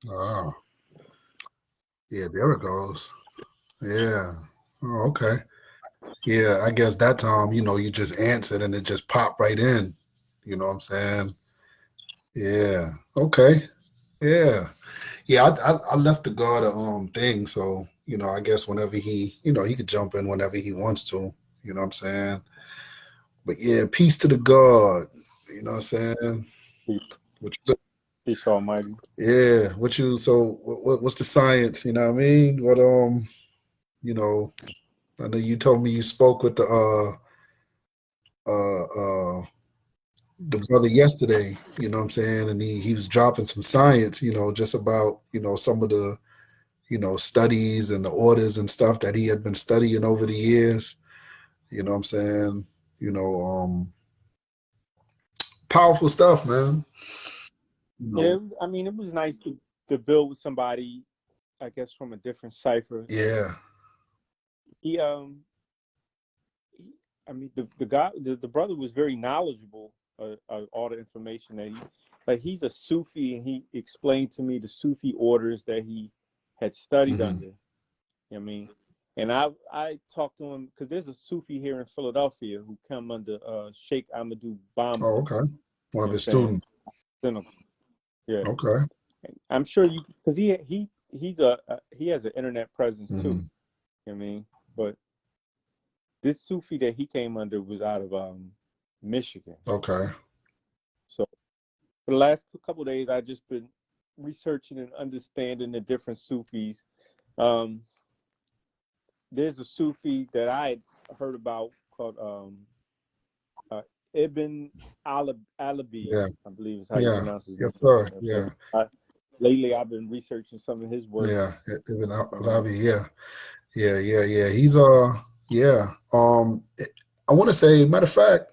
Oh, yeah, there it goes. Yeah. Oh, okay. Yeah, I guess that time, you just answered and it just popped right in. You know what I'm saying? Yeah. Okay. Yeah. Yeah, I left the guard a thing, so I guess whenever he could jump in whenever he wants to. You know what I'm saying? But yeah, peace to the God. You know what I'm saying? Peace, What you, peace Almighty. yeah, what's the science? You know what I mean? You know, I know you told me you spoke with uh uh the brother yesterday, you know what I'm saying? And he was dropping some science, just about, some of the, studies and the orders and stuff that he had been studying over the years. You know what I'm saying? You know, powerful stuff, man. You Yeah, know, I mean, it was nice to build with somebody, I guess, from a different cipher. yeah. He he, I mean, the guy, the brother was very knowledgeable of all the information that like he's a Sufi, and he explained to me the Sufi orders that he had studied Hmm. under. You know what I mean, and I talked to him because there's a Sufi here in Philadelphia who come under Sheikh Amadou Bamba. Oh, okay. One You of know his what I'm saying? students. Cynical. Yeah, Okay. and I'm sure you because he has an internet presence too. Hmm. You know what I mean, but this Sufi that he came under was out of Michigan. Okay. So for the last couple of days, I just been researching and understanding the different Sufis. Um, there's a Sufi that I had heard about called uh, Ibn Alabi, Yeah. I believe is how you Yeah. pronounce his name. Yes, sir. You know what I'm Yeah. saying? Lately, I've been researching some of his work. Yeah. Ibn You know, Alavi. Yeah. Yeah. Yeah. Yeah. He's yeah. I want to say, matter of fact,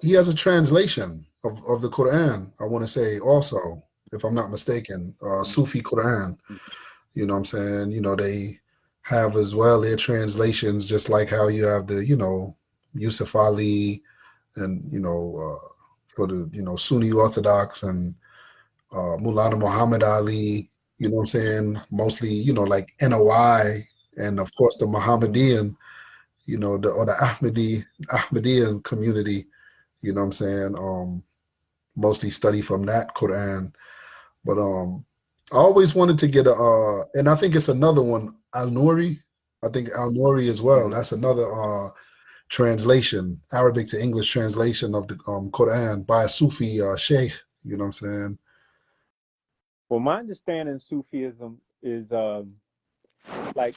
he has a translation of the Quran. I want to say also, if I'm not mistaken, Sufi Quran. You know what I'm saying? They have as well their translations, just like how you have the, Yusuf Ali and, for the, Sunni Orthodox and Mulana Muhammad Ali, you know what I'm saying? Mostly, like NOI and of course the mm-hmm. Muhammadian, or the Ahmadian community, you know what I'm saying? Mostly study from that Quran. But I always wanted to get and I think it's another one, Al Nuri. I think Al Nuri as well. Mm-hmm. That's another translation, Arabic to English translation of the Quran by a Sufi sheikh. You know what I'm saying? Well, my understanding of Sufism is like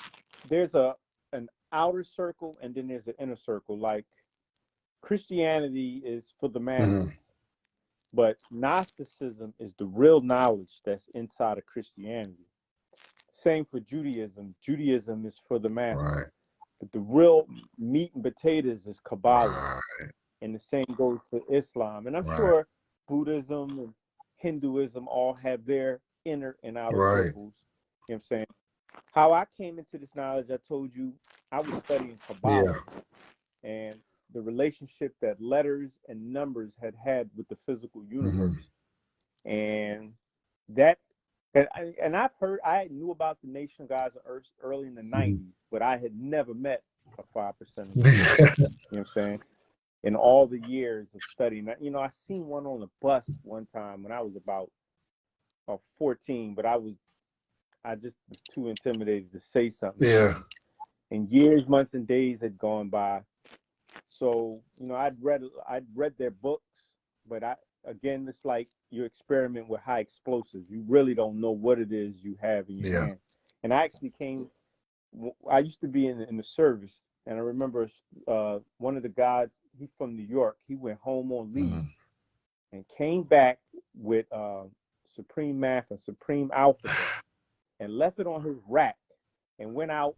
there's an outer circle and then there's an inner circle. Like Christianity is for the Hmm. masses, but Gnosticism is the real knowledge that's inside of Christianity. Same for Judaism. Judaism is for the masses, Right. but the real meat and potatoes is Kabbalah, Right. and the same goes for Islam. And I'm Right. sure Buddhism and Hinduism all have their inner and outer Right. circles. You know what I'm saying? How I came into this knowledge, I told you I was studying Yeah. Kabbalah and the relationship that letters and numbers had with the physical Hmm. universe. And that and I've heard I knew about the Nation of Gods of Earth early in the Hmm. 90s, but I had never met a 5% of them. You know what I'm saying? In all the years of studying. I seen one on the bus one time when I was about 14, but I just was too intimidated to say something to Yeah. him. And years, months, and days had gone by. So, I'd read their books, but again, it's like you experiment with high explosives. You really don't know what it is you have in your Yeah. hand. And I actually I used to be in the service, and I remember one of the guys, he's from New York, he went home on leave Hmm. and came back with Supreme Math and Supreme Alphabet and left it on his rack and went out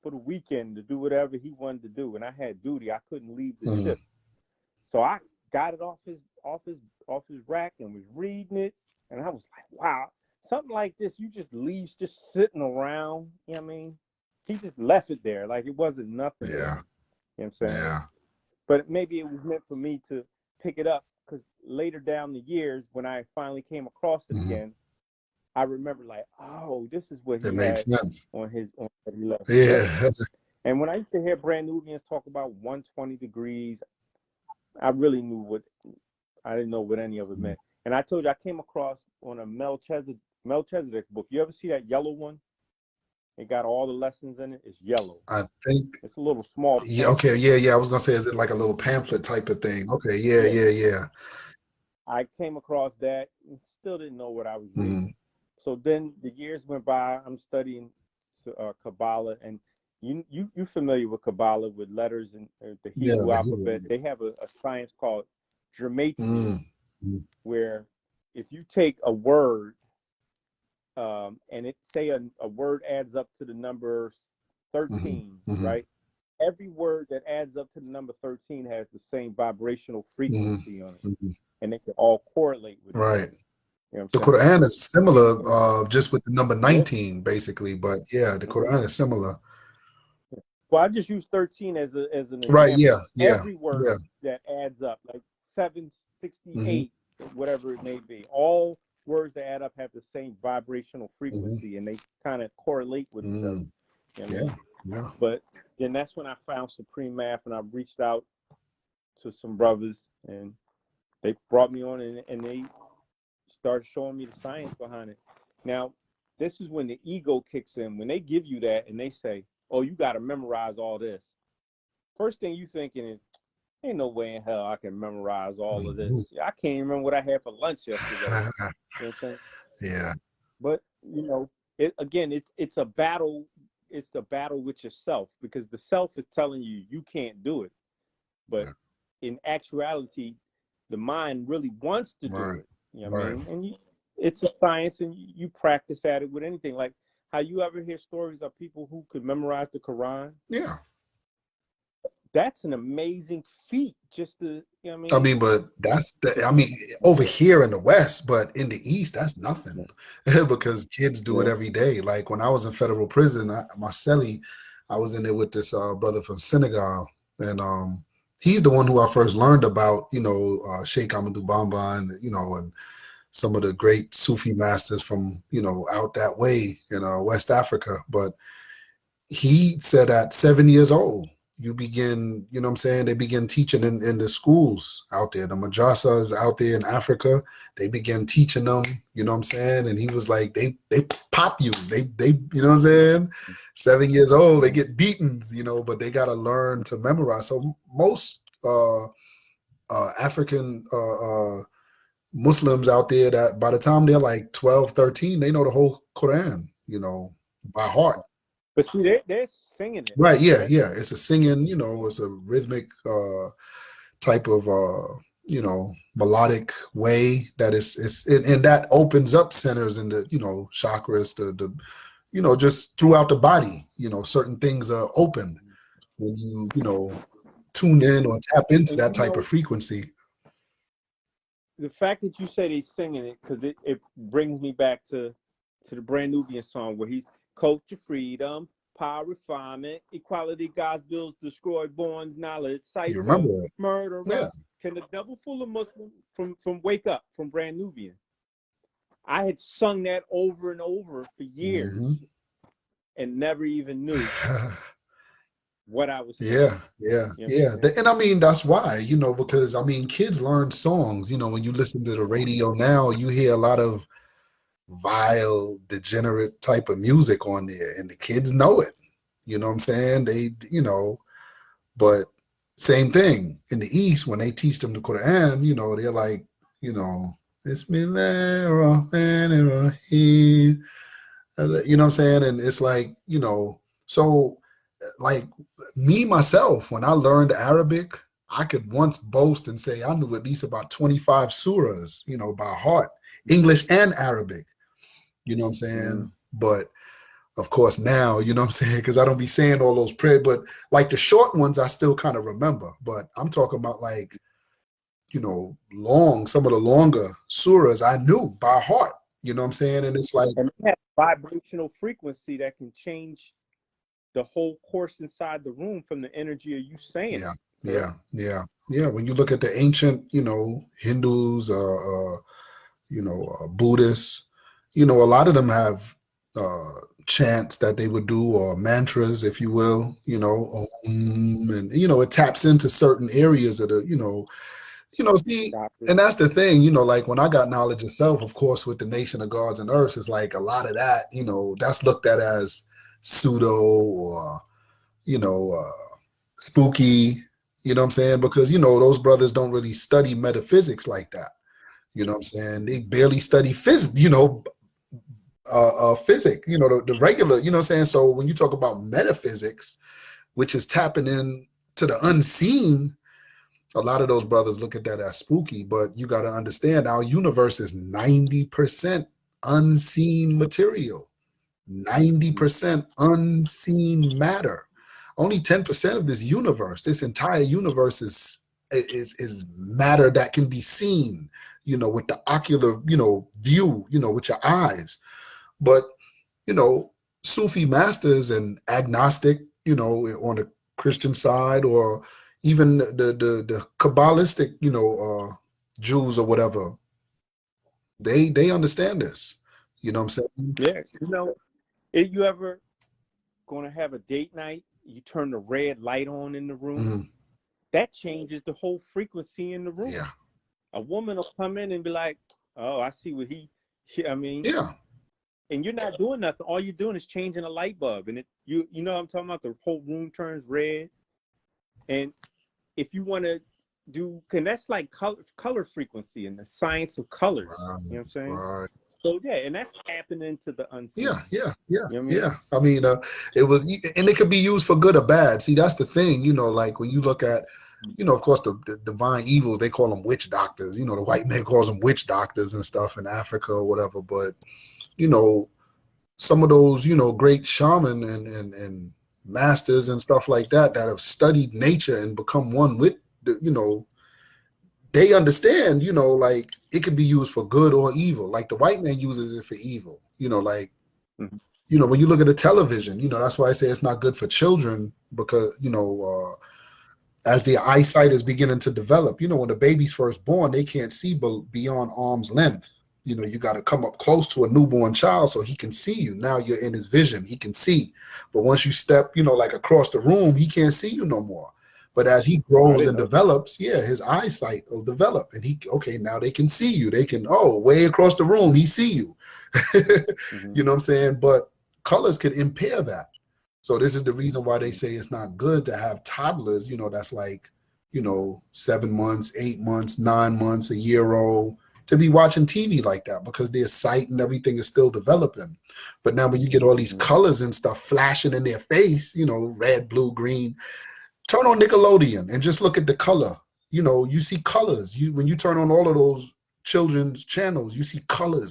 for the weekend to do whatever he wanted to do. And I had duty; I couldn't leave the Hmm. ship, so I got it off his rack and was reading it. And I was like, wow, something like this you just leaves just sitting around. You know what I mean? He just left it there like it wasn't nothing to Yeah. him. You know what I'm saying? Yeah. But maybe it was meant for me to pick it up because later down the years, when I finally came across it Mm-hmm. again, I remember like, oh, this is what It he makes had sense. on his on what he left. Yeah. And when I used to hear Brand Nubians talk about 120 degrees, I really knew what, I didn't know what any of it meant. And I told you I came across on a Melchizedek book. You ever see that yellow one? It got all the lessons in it. It's yellow. I think, It's a little small yeah, okay, pamphlet. yeah. I was gonna say, is it like a little pamphlet type of thing? Okay, Yeah. yeah. I came across that and still didn't know what I was reading. Mm-hmm. So then the years went by. I'm studying Kabbalah, and you familiar with Kabbalah with letters and the Yeah, Hebrew the alphabet? Hebrew. They have a science called gematria, Mm-hmm. where if you take a word and it say a word adds up to the number 13, Mm-hmm. right? Every word that adds up to the number 13 has the same vibrational frequency on it, Mm-hmm. and they can all correlate with each Right. other. You know The what I'm saying? Quran is similar, And just with the number yeah. 19, basically. But yeah, the Quran is similar. Well, I just use 13 as an Right. example. Yeah. Every word Yeah. that adds up, like Mm-hmm. 768, whatever it may be, all words that add up have the same vibrational Mm-hmm. frequency, and they kind of correlate with each other. Mm. You know what I Yeah. mean? Yeah. But then that's when I found Supreme Math, and I reached out to some brothers, and they brought me on, and they started showing me the science behind it. Now, this is when the ego kicks in. When they give you that and they say, oh, you got to memorize all this. First thing you thinking is, ain't no way in hell I can memorize all of Mm-hmm. this. I can't even remember what I had for lunch yesterday. You know what I'm saying? Yeah. But it's a battle. It's a battle with yourself, because the self is telling you you can't do it. But Yeah. in actuality, the mind really wants to do Right. it. You know what I Right. mean? And it's a science, and you practice at it with anything. Like how you ever hear stories of people who could memorize the Qur'an? Yeah. That's an amazing feat. Just to, you know what I I mean? mean, but I mean, over here in the West, but in the East, that's nothing because kids do it Yeah. every day. Like when I was in federal prison, my cellie, I was in there with this brother from Senegal, and he's the one who I first learned about, Sheikh Amadou Bamba, and and some of the great Sufi masters from out that way in West Africa. But he said at 7 years old, you begin, what I'm saying, they begin teaching in the schools out there, the madrasas out there in Africa, they begin teaching them, what I'm saying? And he was like, they pop you. They, what I'm saying? 7 years old, they get beatings, but they got to learn to memorize. So most African Muslims out there, that by the time they're like 12, 13, they know the whole Quran, by heart. But see, they're singing it, Right, yeah, right? yeah. It's a singing, it's a rhythmic type of melodic way that and that opens up centers in the, chakras, the just throughout the body, certain things are open when you tune in or tap into And that type of frequency. the fact that you say they singing it, because it brings me back to the Brand Nubian song where he's culture freedom, power refinement, equality, God's bills destroy born knowledge, You cipher, remember it? Yeah. murderer. Can the devil fool a Muslim from Wake Up from Brand Nubian? I had sung that over and over for Mm-hmm. years and never even knew what I was singing. Yeah, yeah, You know what I'm yeah. saying? And I mean, that's why, because I mean, kids learn songs. When you listen to the radio now, you hear a lot of vile, degenerate type of music on there, and the kids know it. You know what I'm saying? But same thing in the East, when they teach them the Quran, they're like, Bismillah ar-Rahman ar-Rahim. You know what I'm saying? And it's like, so like me myself, when I learned Arabic, I could once boast and say I knew at least about 25 surahs, by heart, English and Arabic. You know what I'm saying? But of course now, you know what I'm saying, because I don't be saying all those prayers, but like the short ones I still kind of remember. But I'm talking about like, some of the longer surahs I knew by heart. You know what I'm saying? And it's like, And they have vibrational frequency that can change the whole course inside the room from the energy of you saying yeah, it. Correct? yeah, yeah. Yeah, when you look at the ancient, Hindus, Buddhists, a lot of them have chants that they would do, or mantras, if you will, and it taps into certain areas of the, see, Doctor. and that's the thing, like when I got knowledge itself, of course, with the Nation of Gods and Earths, it's like a lot of that, that's looked at as pseudo or, spooky, you know what I'm saying? Because, those brothers don't really study metaphysics like that. You know what I'm saying? They barely study physics, physics, the regular, you know what I'm saying? So when you talk about metaphysics, which is tapping in to the unseen, a lot of those brothers look at that as spooky, but you got to understand our universe is 90% unseen material, 90% unseen matter. Only 10% of this entire universe is matter that can be seen, with the ocular, view, with your eyes. But, you know, Sufi masters and agnostic, on the Christian side, or even the Kabbalistic, Jews or whatever, they understand this. You know what I'm saying? Yeah. If you ever gonna have a date night, you turn the red light on in the room, Mhm. that changes the whole frequency in the room. Yeah. A woman will come in and be like, "Oh, I see what I mean," Yeah. and you're not doing nothing. All you're doing is changing a light bulb, and you know what I'm talking about. The whole room turns red, and if you want to and that's like color frequency and the science of colors. You know Right. what I'm saying? Right. So yeah, and that's tapping into the Yeah, unseen. yeah, yeah, You know what I mean? yeah. I mean, it was, and it could be used for good or bad. See, that's the thing, like when you look at, of course, the divine evils, they call them witch doctors. The white man calls them witch doctors and stuff in Africa or whatever. But, you know, some of those, great shaman and masters and stuff like that have studied nature and become one with they understand, like it could be used for good or evil. Like the white man uses it for evil, like, Mhm. when you look at the television, that's why I say it's not good for children, because, as their eyesight is beginning to develop, when the baby's first born, they can't see beyond arm's length. You got to come up close to a newborn child so he can see you. Now you're in his vision. He can see. But once you step, like across the room, he can't see you no more. But as he I grows didn't and know that. develops, yeah, his eyesight will develop. And okay, now they can see you. They can, oh, way across the room, he see you. Mm-hmm. You know what I'm saying? But colors can impair that. So this is the reason why they Mm-hmm. say it's not good to have toddlers, that's like, 7 months, 8 months, 9 months, a year old, to be watching TV like that, because their sight and everything is still developing. But now when you get all these Mm-hmm. colors and stuff flashing in their face, red, blue, green, turn on Nickelodeon and just look at the color. You see colors. When you turn on all of those children's channels, you see color,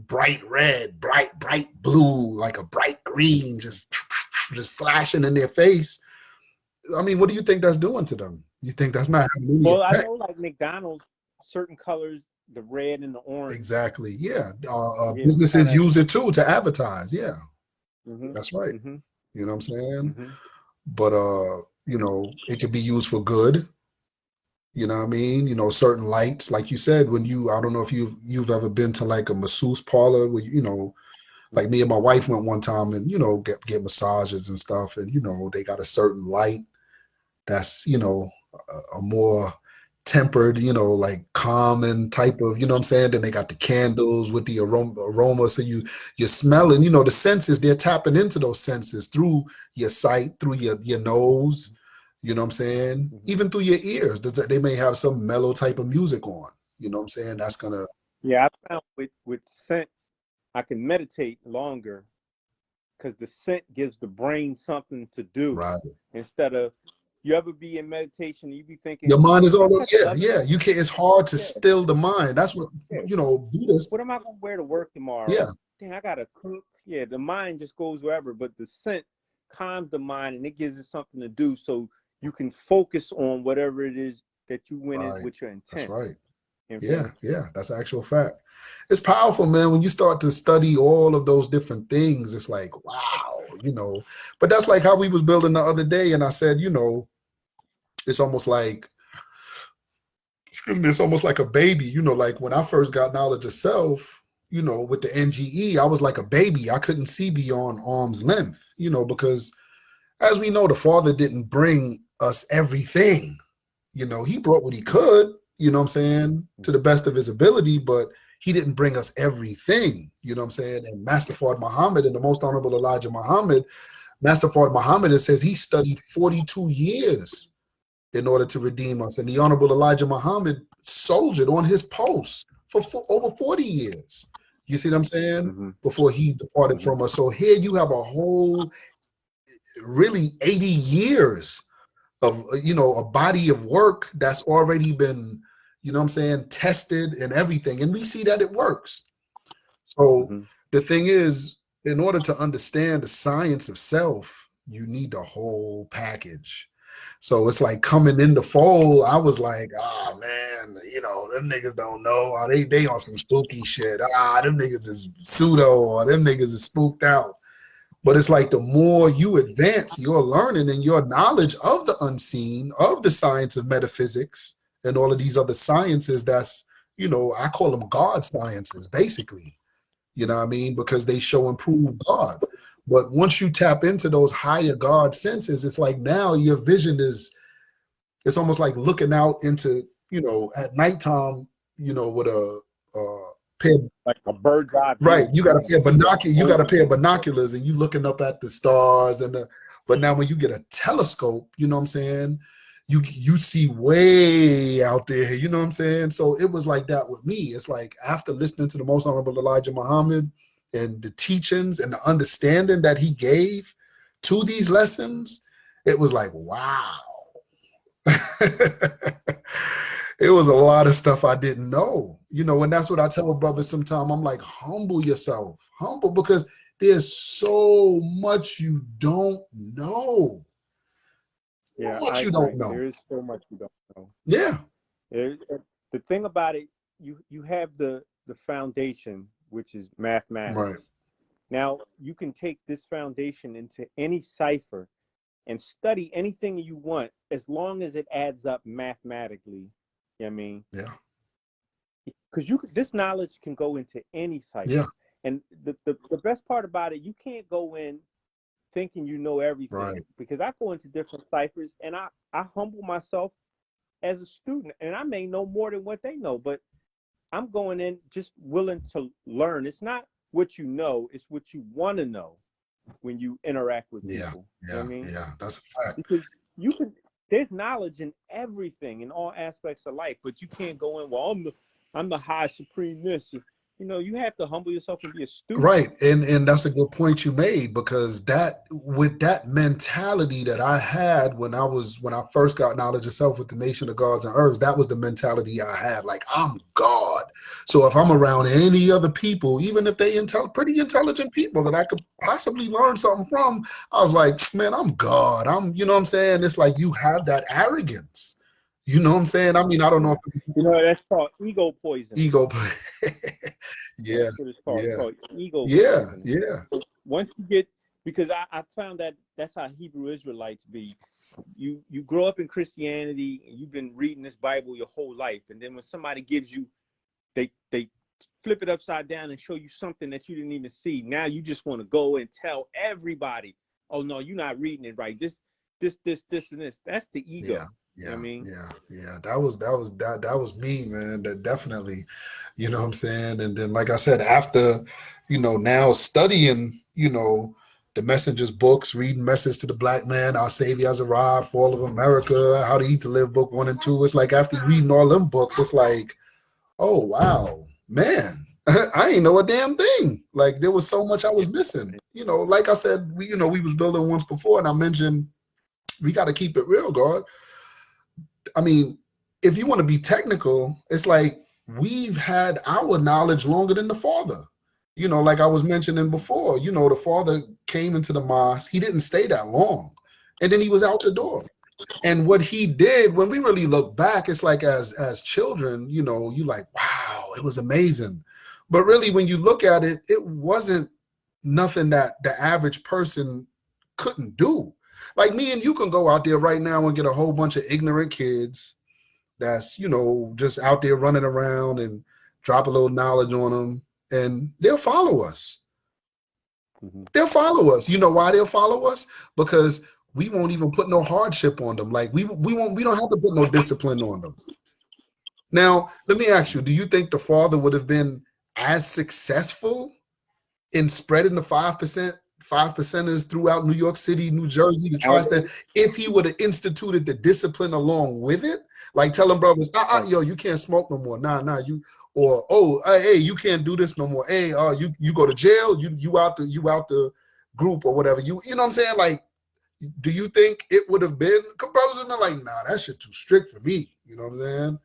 bright red, bright blue, like a bright green, just flashing in their face. I mean, what do you think that's doing to them? You think that's not having any Well, I effect? know like McDonald's, certain colors, the red and the orange. Exactly. Yeah. Yeah, kind Businesses of. use it too to advertise. Yeah, Mm-hmm. that's right. Mm-hmm. You know what I'm saying? Mm-hmm. But it could be used for good. You know what I mean? Certain lights, like you said, I don't know if you've ever been to like a masseuse parlor where, like me and my wife went one time and, get massages and stuff. And, they got a certain light that's, a more tempered, like calming type of, you know what I'm saying? Then they got the candles with the aroma. So you're smelling, the senses, they're tapping into those senses through your sight, through your nose, you know what I'm saying? Mm-hmm. Even through your ears. They may have some mellow type of music on, you know what I'm saying? That's gonna, Yeah, I found with scent, I can meditate longer because the scent gives the brain something to do right. instead of you ever be in meditation and you be Your thinking, mind is can I all, touch yeah, leather? yeah. You can't, it's hard to Yeah, still the mind. That's what, yeah. Buddhists, What am I gonna wear to work yeah, tomorrow? Dang, I gotta cook. Yeah, the mind just goes wherever, but the scent calms the mind and it gives it something to do so you can focus on whatever it is that you went in right. with your That's intent. right. You know what I'm Yeah, saying? yeah, that's actual fact. It's powerful, man. When you start to study all of those different things, it's like, wow. But that's like how we was building the other day, and I said, it's almost like, excuse me, it's almost like a baby, you know, like when I first got knowledge of self, you know, with the NGE, I was like a baby. I couldn't see beyond arm's length, you know, because as we know, the Father didn't bring us everything. You know, he brought what he could, you know what I'm saying, to the best of his ability, but he didn't bring us everything, you know what I'm saying? And Master Fard Muhammad and the Most Honorable Elijah Muhammad, Master Fard Muhammad, it says he studied 42 years in order to redeem us. And the Honorable Elijah Muhammad soldiered on his post for over 40 years. You see what I'm saying? Before he departed from us. So here you have a whole, really 80 years of, you know, a body of work that's already been, you know what I'm saying, tested and everything. And we see that it works. So the thing is, in order to understand the science of self, you need the whole package. So it's like coming in the fold, I was like, oh man, you know, them niggas don't know. Oh, they on some spooky shit. Them niggas is pseudo, or them niggas is spooked out. But it's like the more you advance your learning and your knowledge of the unseen, of the science of metaphysics and all of these other sciences, that's, you know, I call them God sciences, basically. You know what I mean? Because they show and prove God. But once you tap into those higher God senses, it's like now your vision is, it's almost like looking out into, you know, at nighttime, you know, with a pair, like a bird's eye view. Right, you got a pair of binoculars. You got a pair of binoculars, and you looking up at the stars and the. But now, when you get a telescope, you know what I'm saying, you see way out there. You know what I'm saying. So it was like that with me. It's like after listening to the Most Honorable Elijah Muhammad and the teachings and the understanding that he gave to these lessons, it was like, wow. It was a lot of stuff I didn't know, you know, and that's what I tell brothers sometimes. I'm like, humble yourself, humble, because there's so much you don't know. Yeah, So much you don't know. There is so much you don't know. Yeah. The thing about it, you have the foundation, which is mathematics. Right. Now you can take this foundation into any cipher and study anything you want as long as it adds up mathematically. You know what I mean? Yeah. Because this knowledge can go into any cipher. Yeah. And the best part about it, you can't go in thinking you know everything. Right. Because I go into different ciphers and I humble myself as a student, and I may know more than what they know, but I'm going in just willing to learn. It's not what you know, it's what you want to know when you interact with people. Yeah. You know what I mean? Yeah. That's a fact. Because there's knowledge in everything, in all aspects of life, but you can't go in, well, I'm the high supreme this. You know, you have to humble yourself and be a student. Right. And that's a good point you made, because that, with that mentality that I had when I first got knowledge of self with the Nation of Gods and Herbs, that was the mentality I had. Like, I'm God. So if I'm around any other people, even if they pretty intelligent people that I could possibly learn something from, I was like, man, I'm God. You know what I'm saying? It's like you have that arrogance. You know what I'm saying? I mean, I don't know if you know, that's called ego poison. Ego. Yeah. That's what it's called. Yeah. It's called ego poison. Yeah. Yeah. Once you get, because I found that that's how Hebrew Israelites be. You grow up in Christianity and you've been reading this Bible your whole life, and then when somebody gives you, they flip it upside down and show you something that you didn't even see. Now you just want to go and tell everybody, oh no, you're not reading it right. This and this. That's the ego. Yeah. Yeah, I mean, yeah. That was me, man. That definitely, you know what I'm saying? And then, like I said, after, you know, now studying, you know, the Messenger's books, reading Message to the Black Man, Our Savior Has Arrived, Fall of America, How to Eat to Live, book 1 and 2. It's like after reading all them books, it's like, oh wow, man, I ain't know a damn thing. Like there was so much I was missing. You know, like I said, we was building once before, and I mentioned we got to keep it real, God. I mean, if you want to be technical, it's like we've had our knowledge longer than the Father. You know, like I was mentioning before, you know, the Father came into the mosque. He didn't stay that long. And then he was out the door. And what he did, when we really look back, it's like as children, you know, you like, wow, it was amazing. But really, when you look at it, it wasn't nothing that the average person couldn't do. Like me and you can go out there right now and get a whole bunch of ignorant kids that's, you know, just out there running around and drop a little knowledge on them, and they'll follow us. They'll follow us. You know why they'll follow us? Because we won't even put no hardship on them. Like we don't have to put no discipline on them. Now, let me ask you, do you think the father would have been as successful in spreading the 5%ers throughout New York City, New Jersey, the tri-state, if he would have instituted the discipline along with it? Like telling brothers, yo, you can't smoke no more. Nah, you, or hey, you can't do this no more. Hey, you go to jail, you out the group or whatever. You know what I'm saying? Like, do you think it would have been, brothers would have been like, nah, that shit too strict for me. You know what I'm saying?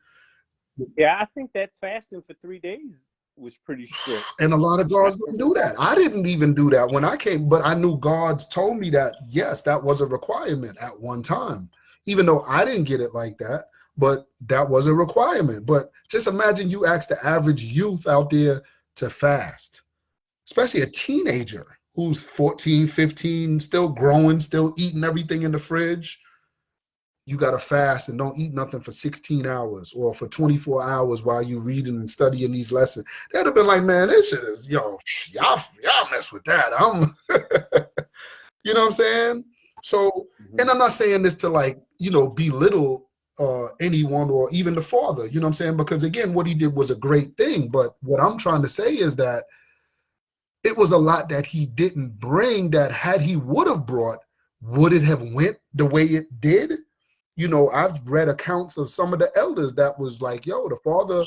Yeah, I think that fasting for 3 days was pretty strict. And a lot of guards didn't do that. I didn't even do that when I came, but I knew guards told me that, yes, that was a requirement at one time, even though I didn't get it like that, but that was a requirement. But just imagine you ask the average youth out there to fast, especially a teenager who's 14, 15, still growing, still eating everything in the fridge. You got to fast and don't eat nothing for 16 hours or for 24 hours while you're reading and studying these lessons. They'd have been like, man, this shit is, y'all mess with that. You know what I'm saying? So, and I'm not saying this to, like, you know, belittle anyone or even the father, you know what I'm saying? Because again, what he did was a great thing. But what I'm trying to say is that it was a lot that he didn't bring that had he would have brought, would it have went the way it did? You know, I've read accounts of some of the elders that was like, yo, the father,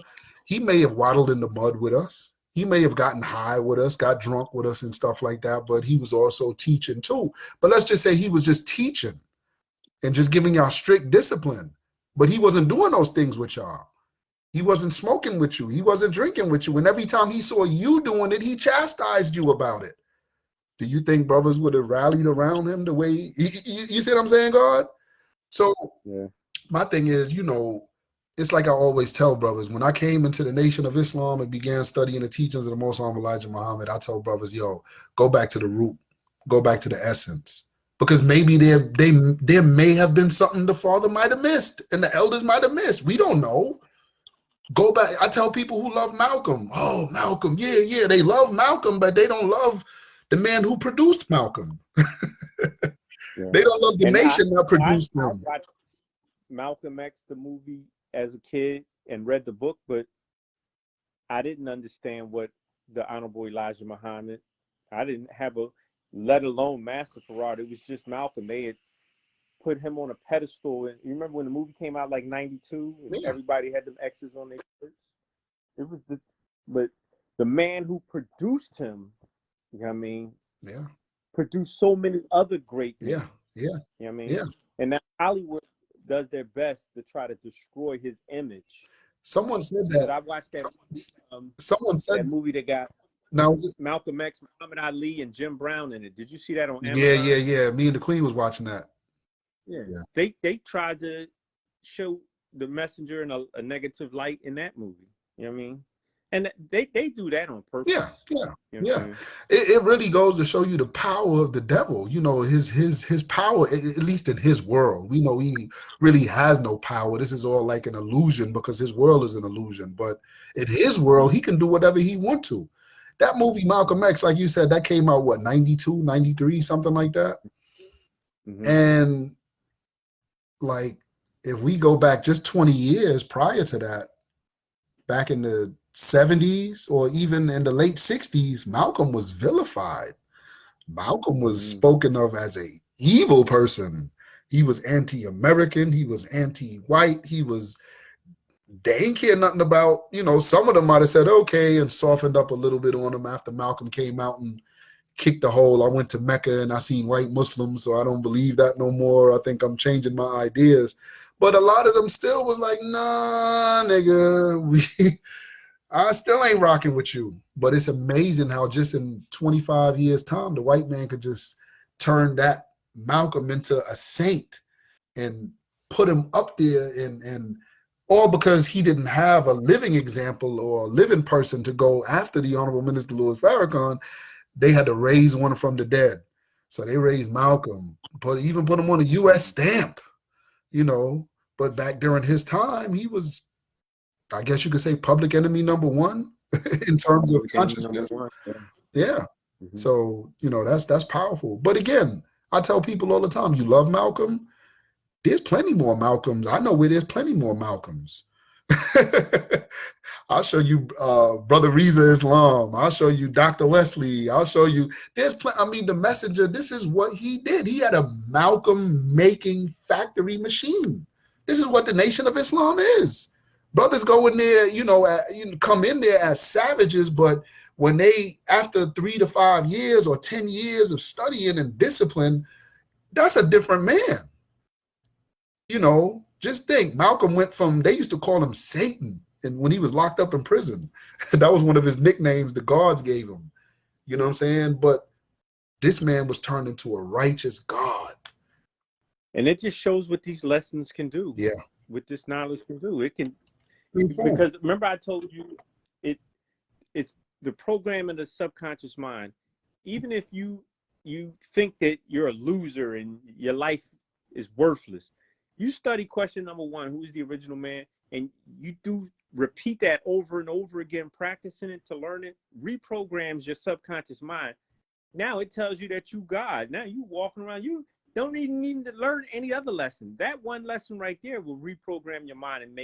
he may have waddled in the mud with us. He may have gotten high with us, got drunk with us and stuff like that, but he was also teaching too. But let's just say he was just teaching and just giving y'all strict discipline. But he wasn't doing those things with y'all. He wasn't smoking with you. He wasn't drinking with you. And every time he saw you doing it, he chastised you about it. Do you think brothers would have rallied around him the way, you see what I'm saying, God? So yeah. My thing is, you know, it's like I always tell brothers, when I came into the Nation of Islam and began studying the teachings of the Most Honorable Elijah Muhammad, I tell brothers, yo, go back to the root, go back to the essence. Because maybe there may have been something the father might have missed and the elders might have missed. We don't know. Go back. I tell people who love Malcolm, oh, Malcolm, yeah, they love Malcolm, but they don't love the man who produced Malcolm. Yeah. They don't love the nation that produced them. I watched Malcolm X, the movie, as a kid and read the book, but I didn't understand what the Honorable Elijah Muhammad, I didn't have a, let alone Master Farad. It was just Malcolm. They had put him on a pedestal. And you remember when the movie came out like 92 and everybody had them X's on their shirts? It was but the man who produced him, you know what I mean? Yeah. Produced so many other great men. Yeah. You know what I mean? Yeah. And now Hollywood does their best to try to destroy his image. Someone said that. I watched that. Someone said that movie that got Malcolm X, Muhammad Ali, and Jim Brown in it. Did you see that on Amazon? Yeah. Me and the Queen was watching that. Yeah. They tried to show the messenger in a negative light in that movie. You know what I mean? And they do that on purpose. Yeah. You know what I mean? It really goes to show you the power of the devil. You know, his power, at least in his world. We know he really has no power. This is all like an illusion because his world is an illusion. But in his world, he can do whatever he wants to. That movie, Malcolm X, like you said, that came out, what, 92, 93, something like that? Mm-hmm. And, like, if we go back just 20 years prior to that, back in the 70s or even in the late 60s, Malcolm was vilified. Malcolm was spoken of as a evil person. He was anti-American. He was anti-white. They ain't care nothing about, you know, some of them might have said, okay, and softened up a little bit on him after Malcolm came out and kicked the hole. I went to Mecca and I seen white Muslims, so I don't believe that no more. I think I'm changing my ideas. But a lot of them still was like, nah, nigga, I still ain't rocking with you. But it's amazing how just in 25 years' time, the white man could just turn that Malcolm into a saint and put him up there, and all because he didn't have a living example or a living person to go after the Honorable Minister Louis Farrakhan. They had to raise one from the dead. So they raised Malcolm, even put him on a U.S. stamp, you know. But back during his time, he was, I guess you could say, public enemy number one in terms of consciousness. Yeah. So, you know, that's powerful. But again, I tell people all the time, you love Malcolm. There's plenty more Malcolms. I know where there's plenty more Malcolms. I'll show you Brother Reza Islam. I'll show you Dr. Wesley. I'll show you. I mean, the messenger, this is what he did. He had a Malcolm making factory machine. This is what the Nation of Islam is. Brothers go in there, you know, come in there as savages, but when they, after 3 to 5 years or 10 years of studying and discipline, that's a different man. You know, just think, Malcolm went from, they used to call him Satan, and when he was locked up in prison, that was one of his nicknames the guards gave him. You know what I'm saying? But this man was turned into a righteous God. And it just shows what these lessons can do. Yeah. What this knowledge can do. It can, because remember I told you, it's the program in the subconscious mind. Even if you think that you're a loser and your life is worthless, you study question number 1, who is the original man, and you do repeat that over and over again, practicing it to learn it, reprograms your subconscious mind. Now it tells you that you God. Now you walking around, you don't need to learn any other lesson. That one lesson right there will reprogram your mind and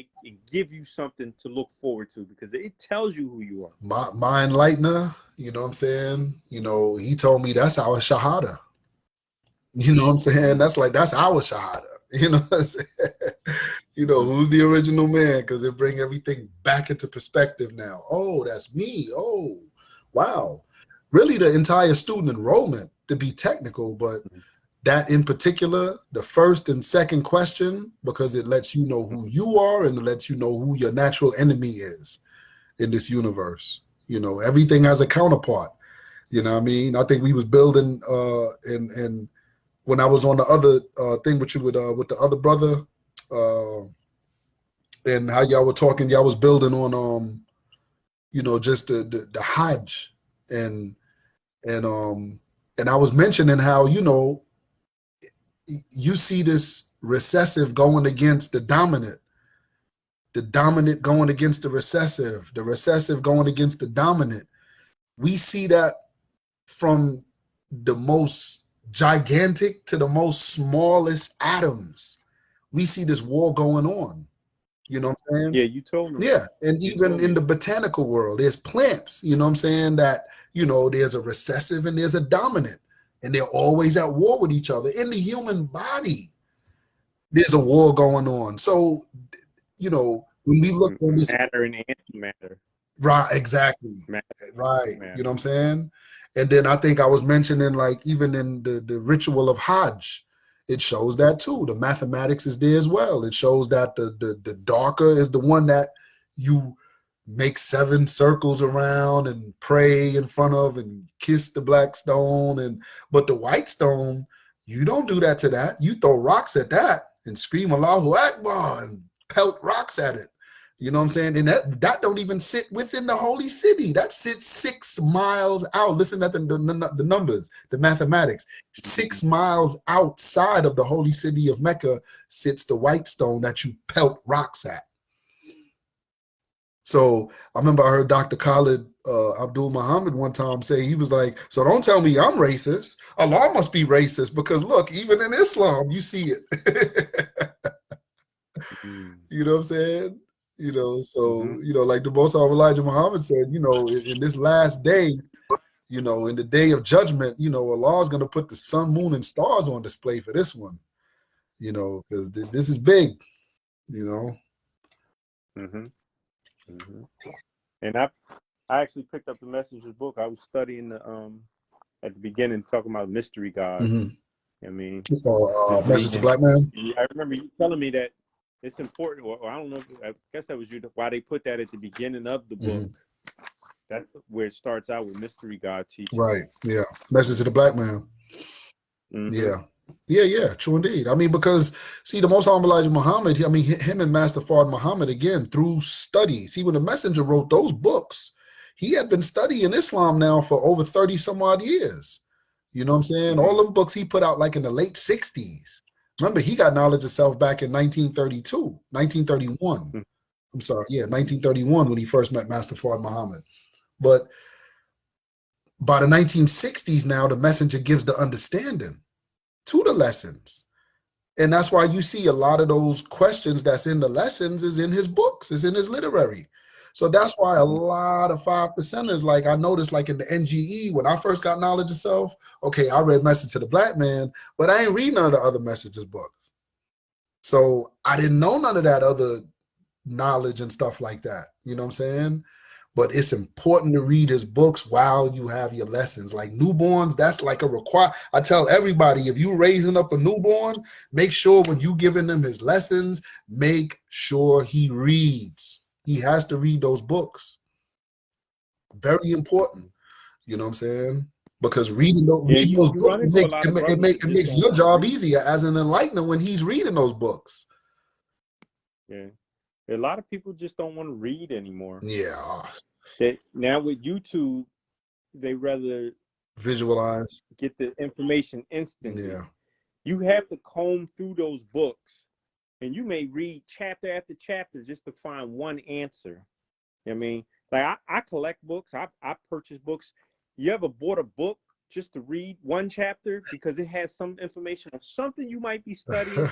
give you something to look forward to, because it tells you who you are. My enlightener, you know what I'm saying? You know, he told me that's our shahada. You know what I'm saying? That's our shahada. You know what I'm saying? You know, who's the original man? Because it bring everything back into perspective now. Oh, that's me. Oh, wow. Really the entire student enrollment, to be technical, but that in particular, the first and second question, because it lets you know who you are and it lets you know who your natural enemy is in this universe. You know, everything has a counterpart. You know what I mean? I think we was building and when I was on the other thing with you with the other brother, and how y'all were talking, y'all was building on you know, just the Hajj and I was mentioning how, you know, you see this recessive going against the dominant going against the recessive going against the dominant. We see that from the most gigantic to the most smallest atoms. We see this war going on. You know what I'm saying? Yeah, you told me. Yeah, and even in the botanical world, there's plants, you know what I'm saying, that, you know, there's a recessive and there's a dominant, and they're always at war with each other. In the human body, there's a war going on. So, you know, when we look on this matter and antimatter. Right, exactly. Right. You know what I'm saying? And then I think I was mentioning, like, even in the ritual of Hajj, it shows that too. The mathematics is there as well. It shows that the darker is the one that you make 7 circles around and pray in front of and kiss the black stone. But the white stone, you don't do that to that. You throw rocks at that and scream Allahu Akbar and pelt rocks at it. You know what I'm saying? And that don't even sit within the holy city. That sits 6 miles out. Listen at the numbers, the mathematics. 6 miles outside of the holy city of Mecca sits the white stone that you pelt rocks at. So I remember I heard Dr. Khalid Abdul Muhammad one time say, he was like, so don't tell me I'm racist. Allah must be racist, because look, even in Islam, you see it. You know what I'm saying? You know, so, you know, like the Most High Elijah Muhammad said, you know, in this last day, you know, in the day of judgment, you know, Allah is going to put the sun, moon, and stars on display for this one, you know, because this is big, you know. And I actually picked up the Messenger's book. I was studying at the beginning, talking about mystery God. I mean, Message to Black Man. I remember you telling me that it's important, or I don't know, I guess that was you, why they put that at the beginning of the book. That's where it starts out with mystery God teaching. Right, yeah. Message to the Black Man. Yeah, true indeed. I mean, because, see, the Most High Elijah Muhammad, I mean, him and Master Fard Muhammad, again, through study. See, when the Messenger wrote those books, he had been studying Islam now for over 30 some odd years. You know what I'm saying? All them books he put out like in the late 60s. Remember, he got Knowledge of Self back in 1932, 1931. I'm sorry, yeah, 1931 when he first met Master Fard Muhammad. But by the 1960s now, the messenger gives the understanding to the lessons. And that's why you see a lot of those questions that's in the lessons is in his books, is in his literary. So that's why a lot of 5%ers, like I noticed like in the NGE, when I first got Knowledge of Self, okay, I read Message to the Black Man, but I ain't read none of the other messages books. So I didn't know none of that other knowledge and stuff like that. You know what I'm saying? But it's important to read his books while you have your lessons. Like newborns, that's like a require. I tell everybody, if you're raising up a newborn, make sure when you giving them his lessons, make sure he reads. He has to read those books. Very important. You know what I'm saying? Because reading those books, it makes your job easier as an enlightener when he's reading those books. Yeah. A lot of people just don't want to read anymore. Yeah. Now with YouTube, they rather visualize, get the information instantly. Yeah. You have to comb through those books, and you may read chapter after chapter just to find one answer. I mean, like I collect books. I purchase books. You ever bought a book just to read one chapter because it has some information on something you might be studying?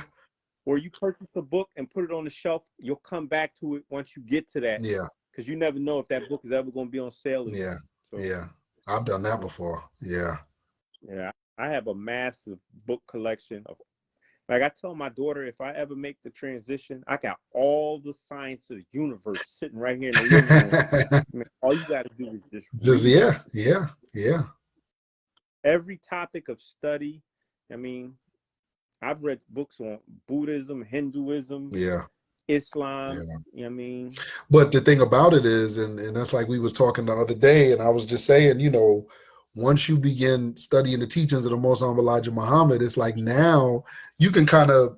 Or you purchase a book and put it on the shelf, you'll come back to it once you get to that. Yeah. Because you never know if that book is ever going to be on sale again. Yeah. So, yeah. I've done that before. Yeah. Yeah. I have a massive book collection of, like I tell my daughter, if I ever make the transition, I got all the science of the universe sitting right here in the living room. I mean, all you got to do is just read. Yeah. Every topic of study. I mean, I've read books on Buddhism, Hinduism, Islam. Yeah. You know what I mean? But the thing about it is, and that's like we were talking the other day, and I was just saying, you know, once you begin studying the teachings of the Most Honorable Elijah Muhammad, it's like now you can kind of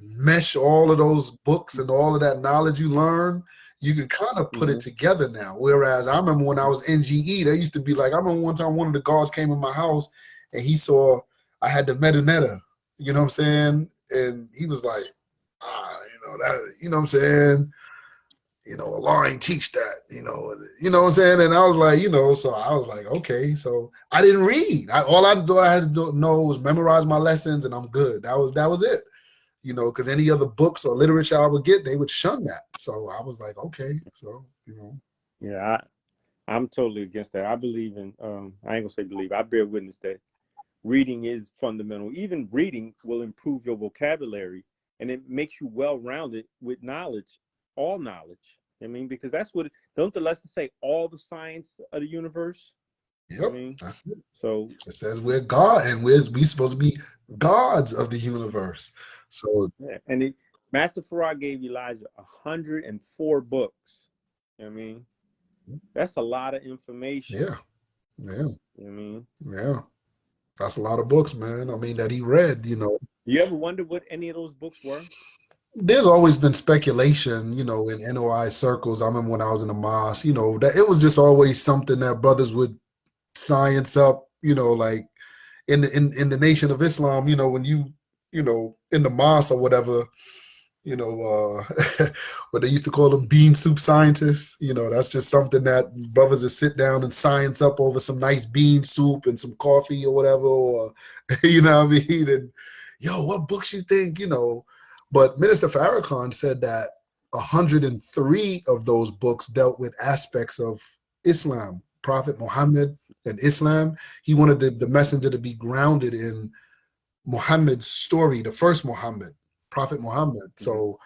mesh all of those books and all of that knowledge you learn. You can kind of put it together now. Whereas I remember when I was NGE, there used to be like, I remember one time one of the guards came in my house and he saw I had the Metanetta. You know what I'm saying? And he was like, you know what I'm saying? You know, Allah ain't teach that, you know what I'm saying? And I was like, so I was like, okay. So I didn't read. All I thought I had to know was memorize my lessons and I'm good. That was it. You know, because any other books or literature I would get, they would shun that. So I was like, okay. So, Yeah, I'm totally against that. I believe in, I ain't gonna say believe, I bear witness that reading is fundamental. Even reading will improve your vocabulary and it makes you well-rounded with knowledge, all knowledge. I mean, because that's what, don't the lessons say all the science of the universe? Yep, that's it. So it says we're God and we supposed to be gods of the universe. So yeah, and Master Farad gave Elijah 104 books. I mean, that's a lot of information. Yeah. I mean, yeah. That's a lot of books, man. I mean, that he read, You ever wonder what any of those books were? There's always been speculation, in NOI circles. I remember when I was in the mosque, that it was just always something that brothers would science up, like in the Nation of Islam, when you in the mosque or whatever, what they used to call them bean soup scientists. That's just something that brothers would sit down and science up over some nice bean soup and some coffee or whatever, or you know what I mean? And yo, what books you think, But Minister Farrakhan said that 103 of those books dealt with aspects of Islam, Prophet Muhammad and Islam. He wanted the messenger to be grounded in Muhammad's story, the first Muhammad, Prophet Muhammad. So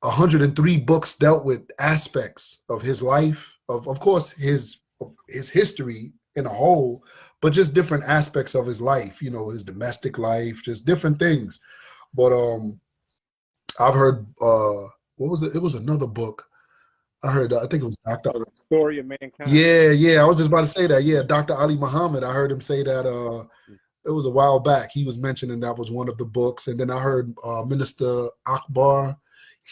103 books dealt with aspects of his life, of course, his history in a whole, but just different aspects of his life, his domestic life, just different things. But I've heard, what was it? It was another book. I heard, I think it was Dr. The Story of Mankind. Yeah. I was just about to say that. Yeah, Dr. Ali Muhammad. I heard him say that it was a while back. He was mentioning that was one of the books. And then I heard Minister Akbar,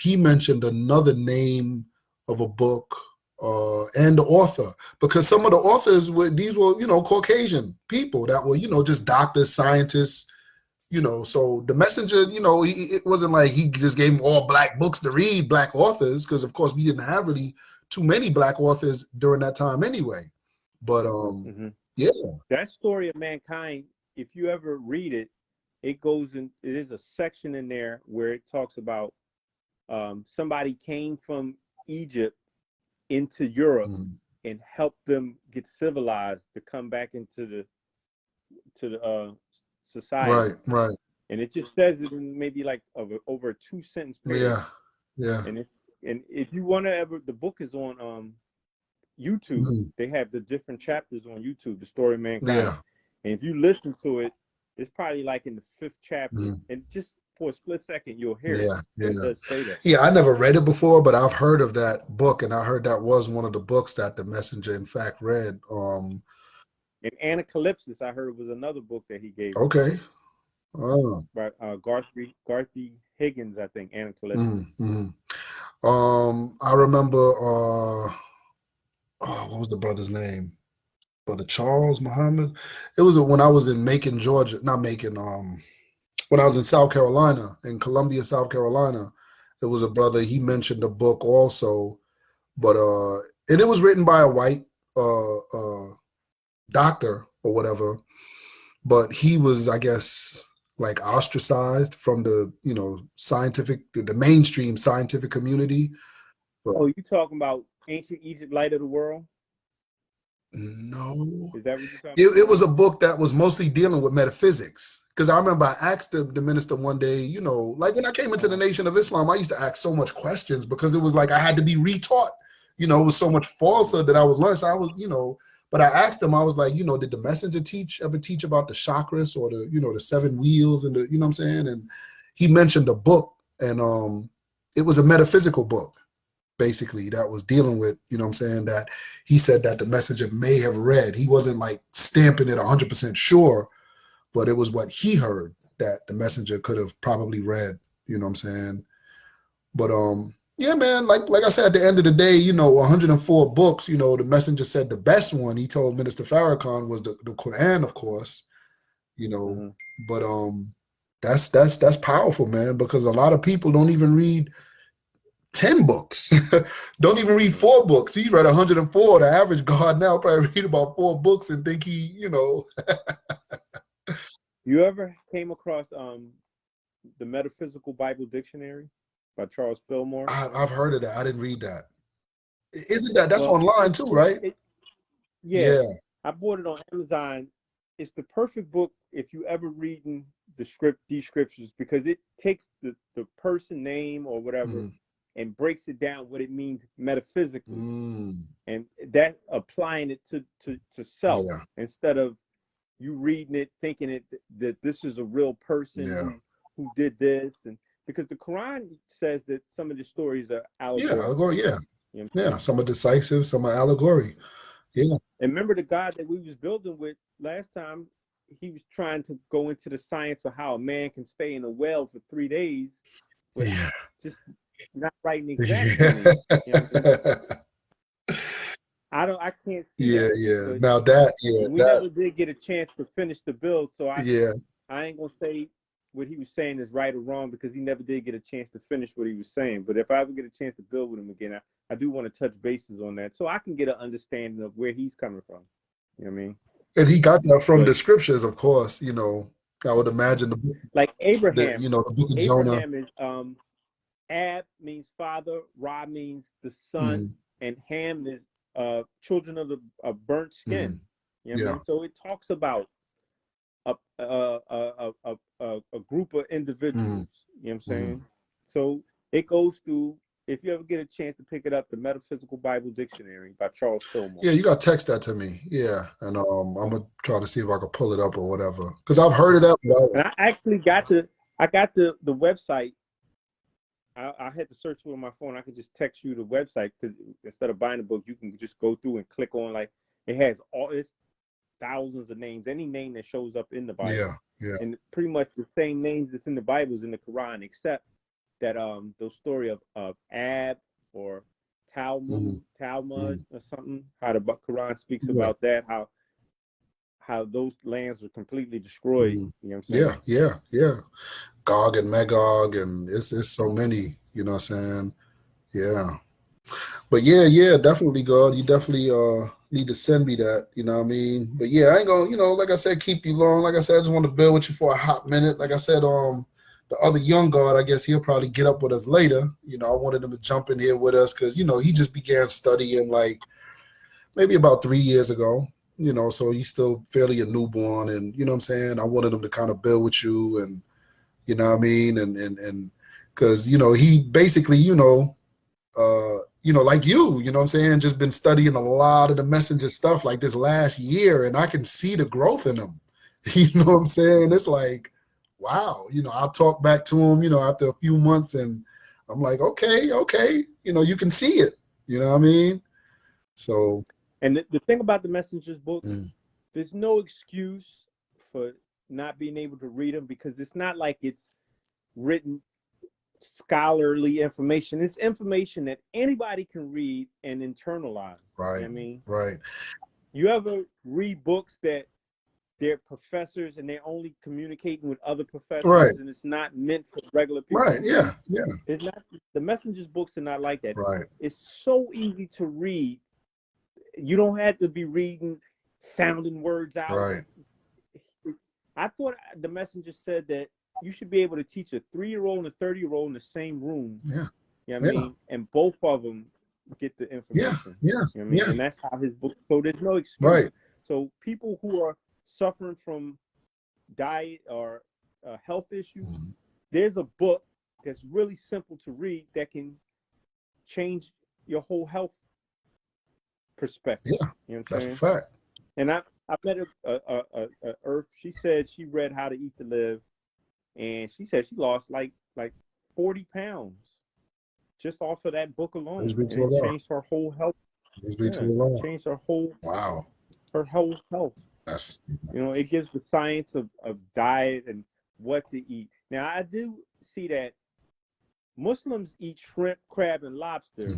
he mentioned another name of a book. and the author, because some of the authors were Caucasian people that were just doctors, scientists. So the messenger, it wasn't like he just gave him all black books to read, black authors, because of course we didn't have really too many black authors during that time anyway. But yeah, that story of mankind, if you ever read it, it is a section in there where it talks about somebody came from Egypt into Europe and helped them get civilized to come back into the society. right. And it just says it in maybe like over a 2-sentence period. Yeah. And if you want to the book is on YouTube. They have the different chapters on YouTube, the story of mankind. Yeah. And if you listen to it, it's probably like in the 5th chapter, and just for a split second you'll hear it. It does say that. Yeah, I never read it before, but I've heard of that book, and I heard that was one of the books that the messenger in fact read. And Anacalypsis, I heard, was another book that he gave. Okay. Oh. By Garthy Higgins, I think. Anacalypsis. I remember what was the brother's name? Brother Charles Muhammad. It was when I was in Macon, Georgia. Not Macon. When I was in South Carolina, in Columbia, South Carolina, there was a brother. He mentioned a book also, but and it was written by a white doctor or whatever. But he was, I guess, like ostracized from the the mainstream scientific community. But, oh, you talking about Ancient Egypt, Light of the World? No. Is that what you're talking about? It was a book that was mostly dealing with metaphysics. Because I remember I asked the minister one day, like when I came into the Nation of Islam, I used to ask so much questions because it was like I had to be retaught. It was so much falsehood that I was learning. So I was, but I asked him, I was like, did the messenger ever teach about the chakras or the 7 wheels and what I'm saying? And he mentioned a book, and it was a metaphysical book, basically, that was dealing with, that he said that the messenger may have read. He wasn't like stamping it 100% sure, but it was what he heard that the messenger could have probably read, But yeah, man, like I said, at the end of the day, 104 books, the messenger said the best one, he told Minister Farrakhan, was the Qur'an, of course, but that's powerful, man, because a lot of people don't even read 10 books, don't even read 4 books. He read 104. The average God now probably read about 4 books and think he, You ever came across the Metaphysical Bible Dictionary by Charles Fillmore? I've heard of that. I didn't read that. Isn't that's online too, right? Yeah. I bought it on Amazon. It's the perfect book if you ever reading these scriptures, because it takes the person name or whatever and breaks it down what it means metaphysically, and that applying it to self, instead of you reading it thinking that this is a real person who did this. And because the Quran says that some of the stories are allegory. Some are decisive, some are allegory. And remember the God that we was building with last time, he was trying to go into the science of how a man can stay in a well for 3 days with just not writing exactly. I can't see that. Now we never did get a chance to finish the build, so I ain't gonna say what he was saying is right or wrong, because he never did get a chance to finish what he was saying. But if I ever get a chance to build with him again, I do want to touch bases on that so I can get an understanding of where he's coming from. You know what I mean? And he got that from the scriptures, of course. I would imagine the book, like Abraham. The book of Abraham Jonah. Is Ab means father, Ra means the son, and Ham is children of the burnt skin. You know what I mean? So it talks about a group of individuals. You know what I'm saying? So it goes through. If you ever get a chance to pick it up, the Metaphysical Bible Dictionary by Charles Fillmore. Yeah, you got to text that to me. Yeah, and I'm gonna try to see if I can pull it up or whatever, because I've heard of that. And I actually got the website. I had to search for my phone. I could just text you the website, because instead of buying the book, you can just go through and click on, like, it has its thousands of names, any name that shows up in the Bible. And pretty much the same names that's in the Bible is in the Quran, except that those story of Ab or Talmud Talmud or something, how the Quran speaks Yeah. about that, how those lands were completely destroyed. You know what I'm saying? Yeah. Gog and Magog, and it's so many, you know what I'm saying? Yeah. But yeah, definitely, God. You definitely need to send me that, you know what I mean? But yeah, I ain't gonna, like I said, keep you long. Like I said, I just want to build with you for a hot minute. Like I said, the other young God, I guess he'll probably get up with us later. I wanted him to jump in here with us because, he just began studying like maybe about 3 years ago. So he's still fairly a newborn, and you know what I'm saying? I wanted him to kind of build with you, and you know what I mean? And because, he basically, like you know what I'm saying, just been studying a lot of the messenger stuff like this last year, and I can see the growth in him. You know what I'm saying? It's like, wow, I'll talk back to him, after a few months, and I'm like, okay, you can see it. You know what I mean? So. And the thing about the Messenger's books, there's no excuse for not being able to read them, because it's not like it's written scholarly information. It's information that anybody can read and internalize. Right. You know what I mean? Right. You ever read books that they're professors and they're only communicating with other professors, right, and it's not meant for regular people? Right. Yeah. It's not. The Messenger's books are not like that. Right. It's so easy to read. You don't have to be reading sounding words out. Right. I thought the Messenger said that you should be able to teach a 3-year-old and a 30-year-old in the same room. Yeah. You know what I mean? And both of them get the information. Yeah. You know what I mean? And that's how his book. So there's no excuse. Right. So people who are suffering from diet or health issues, there's a book that's really simple to read that can change your whole health perspective. Yeah. You know what I'm That's saying? a fact. And I met a Earth. She said she read How to Eat to Live, and she said she lost like 40 pounds just off of that book alone. And it changed her whole health. Changed her whole health. That's, it gives the science of diet and what to eat. Now I do see that Muslims eat shrimp, crab, and lobster,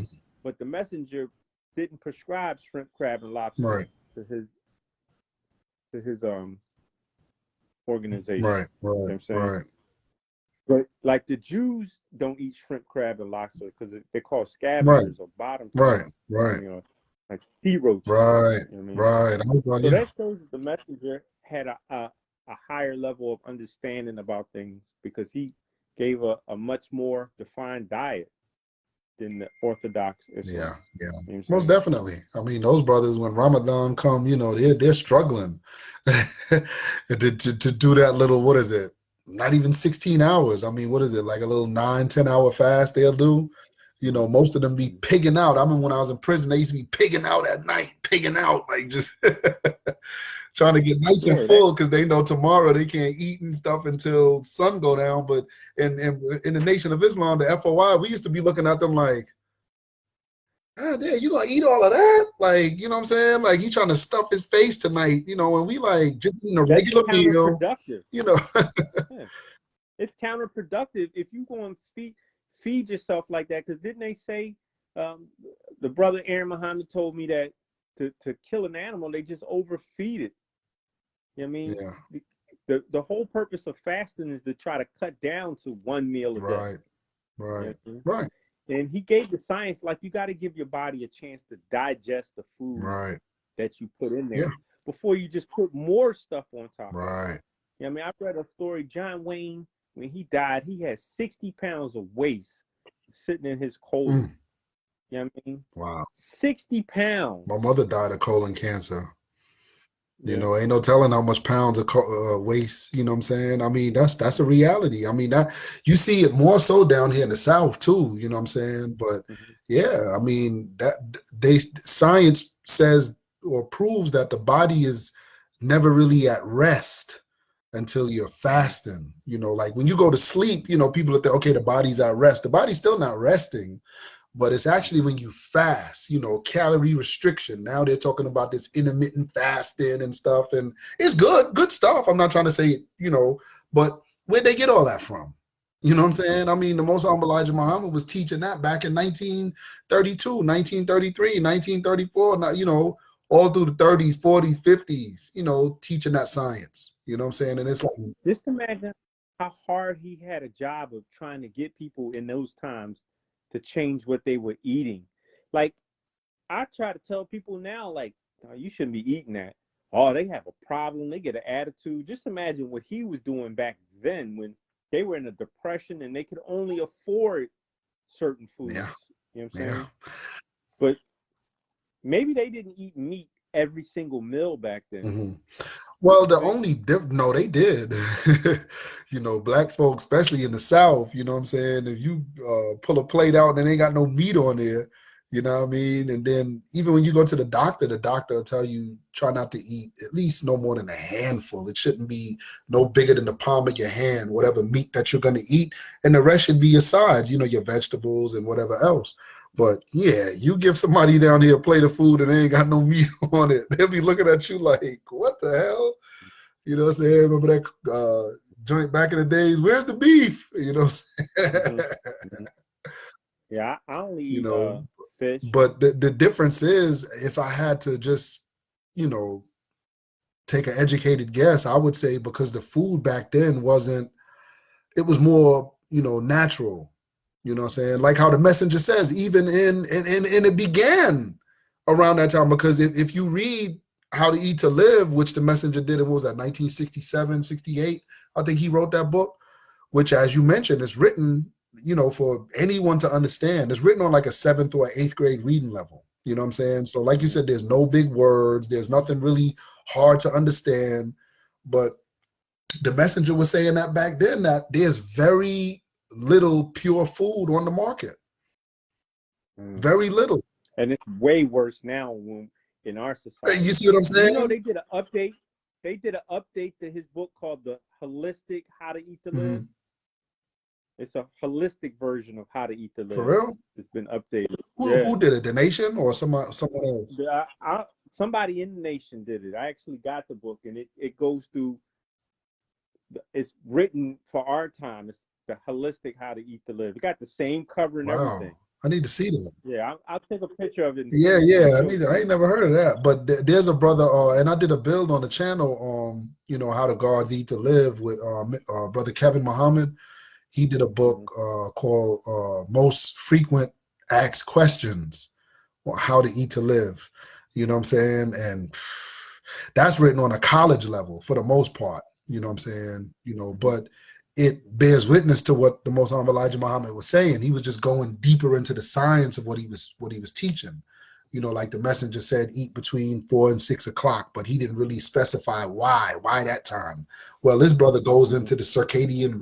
but the Messenger didn't prescribe shrimp, crab, and lobster to his organization. Right. You know what I'm saying? Right. But like the Jews don't eat shrimp, crab, and lobster because they're called scavengers or bottom feeders. Right. Like sea roaches. Right. You know Right. So that shows that the Messenger had a higher level of understanding about things, because he gave a much more defined diet than the Orthodox Islam. Yeah. You know Most definitely. I mean, those brothers, when Ramadan come, they're struggling to do that little, what is it? Not even 16 hours. I mean, what is it? Like a little 9-10 hour fast they'll do. Most of them be pigging out. I remember when I was in prison, they used to be pigging out at night, like just trying to get nice and full, because they know tomorrow they can't eat and stuff until sun go down. But in the Nation of Islam, the FOI, we used to be looking at them like, damn, you gonna eat all of that? Like, you know what I'm saying? Like, he trying to stuff his face tonight, and we like just eating a regular meal. It's counterproductive if you go and feed yourself like that. Because didn't they say, the brother Aaron Muhammad told me that to kill an animal, they just overfeed it. You know what I mean? Yeah. The whole purpose of fasting is to try to cut down to one meal a day. Right. And he gave the science, like, you got to give your body a chance to digest the food that you put in there before you just put more stuff on top. Right. I mean, I read a story. John Wayne, when he died, he had 60 pounds of waste sitting in his colon. You know what I mean? Wow. 60 pounds. My mother died of colon cancer. Ain't no telling how much pounds of waste, you know what I'm saying? I mean, that's a reality. I mean, that you see it more so down here in the South too, you know what I'm saying? But I mean, that science says or proves that the body is never really at rest until you're fasting. Like when you go to sleep, people think, okay, the body's at rest. The body's still not resting. But it's actually when you fast, calorie restriction. Now they're talking about this intermittent fasting and stuff, and it's good stuff. I'm not trying to say, but where'd they get all that from? You know what I'm saying? I mean, the Most High Elijah Muhammad was teaching that back in 1932, 1933, 1934, you know, all through the 30s, 40s, 50s, you know, teaching that science. You know what I'm saying? And it's like, Just imagine how hard he had a job of trying to get people in those times to change what they were eating. Like, I try to tell people now, like, oh, you shouldn't be eating that. Oh, they have a problem. They get an attitude. Just imagine what he was doing back then when they were in a depression and they could only afford certain foods. yeah, You know what I'm yeah. saying? But maybe they didn't eat meat every single meal back then. Mm-hmm. Well, the only no, they did. You know, black folks, especially in the South, you know what I'm saying? If you pull a plate out and it ain't got no meat on there, you know what I mean? And then even when you go to the doctor will tell you try not to eat at least no more than a handful. It shouldn't be no bigger than the palm of your hand, whatever meat that you're going to eat. And the rest should be your sides, you know, your vegetables and whatever else. But yeah, you give somebody down here a plate of food and they ain't got no meat on it, they'll be looking at you like, what the hell? You know what I'm saying? Remember that joint back in the days? Where's the beef? You know what I'm saying? Mm-hmm. Yeah, I only You eat know, fish. but the difference is if I had to just, you know, take an educated guess, I would say because the food back then wasn't, it was more, you know, natural. You know what I'm saying? Like how the messenger says, even in it began around that time. Because if you read How to Eat to Live, which the messenger did in, what was that, 1967, 68, I think he wrote that book, which, as you mentioned, is written, you know, for anyone to understand. It's written on like a 7th or 8th grade reading level. You know what I'm saying? So like you said, there's no big words. There's nothing really hard to understand. But the messenger was saying that back then, that there's very little pure food on the market. Very little. And it's way worse now when, in our society. You see what I'm saying? You know, they did an update. They did an update to his book called The Holistic How to Eat to Live. It's a holistic version of How to Eat to Live. For real? It's been updated. Who did it? The Nation or someone else? Somebody in the Nation did it. I actually got the book, and it goes through. It's written for our time. It's The Holistic How to Eat to Live. It got the same cover and everything. I need to see that. Yeah, I'll take a picture of it. Yeah. I ain't never heard of that. But there's a brother, and I did a build on the channel, you know, How the Gods Eat to Live with brother Kevin Muhammad. He did a book called Most Frequent Asked Questions, How to Eat to Live. You know what I'm saying? And that's written on a college level for the most part. You know what I'm saying? You know, but it bears witness to what the Most High Elijah Muhammad was saying. He was just going deeper into the science of what he was teaching. You know, like the messenger said, eat between 4 and 6 o'clock, but he didn't really specify why that time. Well, this brother goes into the circadian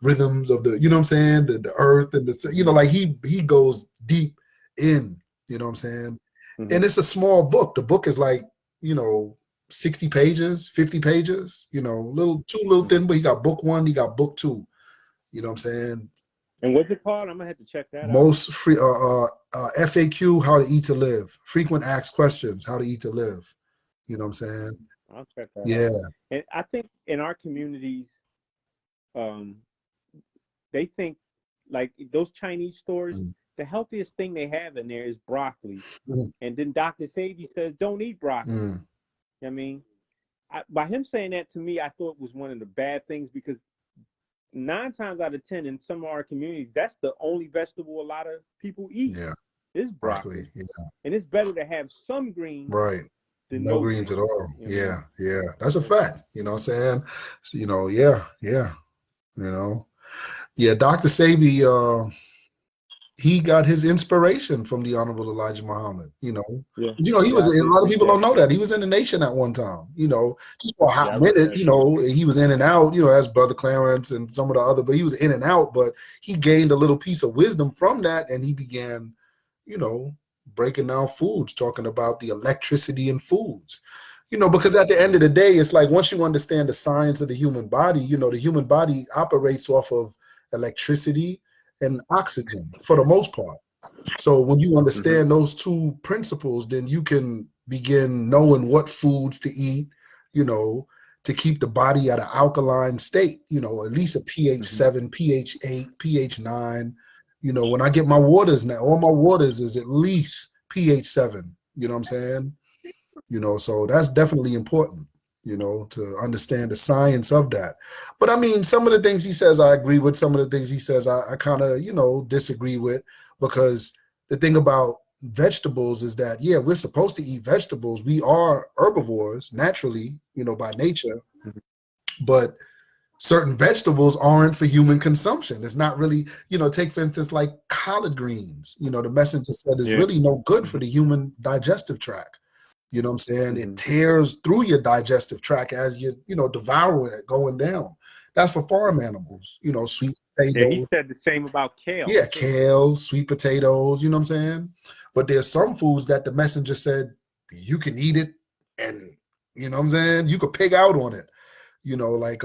rhythms of the, you know what I'm saying, the earth and the, you know, like he goes deep in, you know what I'm saying? And it's a small book. The book is like, you know, 60 pages, 50 pages, you know, too little thin, but he got book 1, he got book 2. You know what I'm saying? And what's it called? I'm gonna have to check that Most free FAQ, How to Eat to Live. Frequent asked questions, How to Eat to Live. You know what I'm saying? I'll check that out. And I think in our communities, they think like those Chinese stores, the healthiest thing they have in there is broccoli. And then Dr. Sadie says, don't eat broccoli. I mean, by him saying that to me, I thought was one of the bad things because 9 times out of 10 in some of our communities, that's the only vegetable a lot of people eat. Yeah. Is broccoli. Yeah. And it's better to have some greens. Right. Than no greens at all. Yeah. That's a fact. You know what I'm saying? You know, yeah. You know. Yeah, Dr. Sabi, he got his inspiration from the Honorable Elijah Muhammad. You know, he was. A lot of people don't know that he was in the Nation at one time. You know, just for a hot minute. You know, he was in and out. You know, as Brother Clarence and some of the other, but he was in and out. But he gained a little piece of wisdom from that, and he began, you know, breaking down foods, talking about the electricity in foods. You know, because at the end of the day, it's like once you understand the science of the human body, you know, the human body operates off of electricity and oxygen for the most part. So when you understand those 2 principles, then you can begin knowing what foods to eat, you know, to keep the body at an alkaline state, you know, at least a pH 7, pH 8, pH 9. You know, when I get my waters now, all my waters is at least pH 7. You know what I'm saying? You know, so that's definitely important, you know, to understand the science of that. But I mean, some of the things he says I agree with. Some of the things he says I kind of, you know, disagree with, because the thing about vegetables is that, yeah, we're supposed to eat vegetables. We are herbivores naturally, you know, by nature, but certain vegetables aren't for human consumption. It's not really, you know, take for instance, like collard greens, you know, the messenger said is really no good for the human digestive tract. You know what I'm saying? It tears through your digestive tract as you know, devouring it, going down. That's for farm animals, you know, sweet potatoes. Yeah, he said the same about kale. Yeah, kale, sweet potatoes, you know what I'm saying? But there's some foods that the messenger said you can eat it, and you know what I'm saying? You could pig out on it. You know, like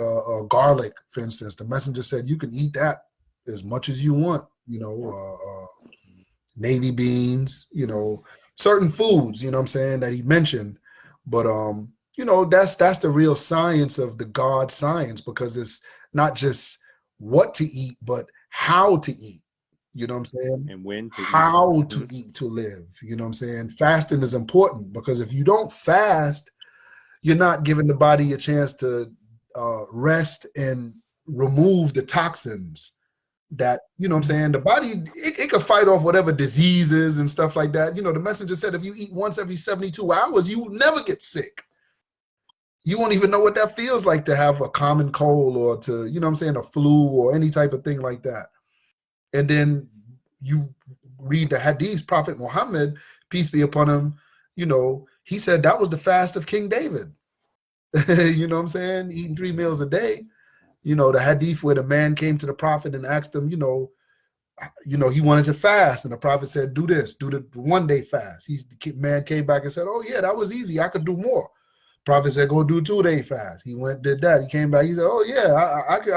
garlic, for instance. The messenger said you can eat that as much as you want, you know, navy beans, you know, certain foods, you know what I'm saying, that he mentioned. But you know, that's the real science of the God science, because it's not just what to eat, but how to eat. You know what I'm saying? And when to how to eat to live. You know what I'm saying? Fasting is important, because if you don't fast, you're not giving the body a chance to rest and remove the toxins that, you know what I'm saying, the body, it could fight off whatever diseases and stuff like that. You know, the messenger said if you eat once every 72 hours, you will never get sick. You won't even know what that feels like to have a common cold, or to, you know what I'm saying, a flu or any type of thing like that. And then you read the hadiths, Prophet Muhammad, peace be upon him, you know, he said that was the fast of King David. You know what I'm saying? Eating 3 meals a day. You know, the hadith where the man came to the prophet and asked him, you know, he wanted to fast. And the prophet said, do this, do the 1 day fast. The man came back and said, oh yeah, that was easy. I could do more. Prophet said, go do a 2 day fast. He went, did that. He came back. He said, oh yeah,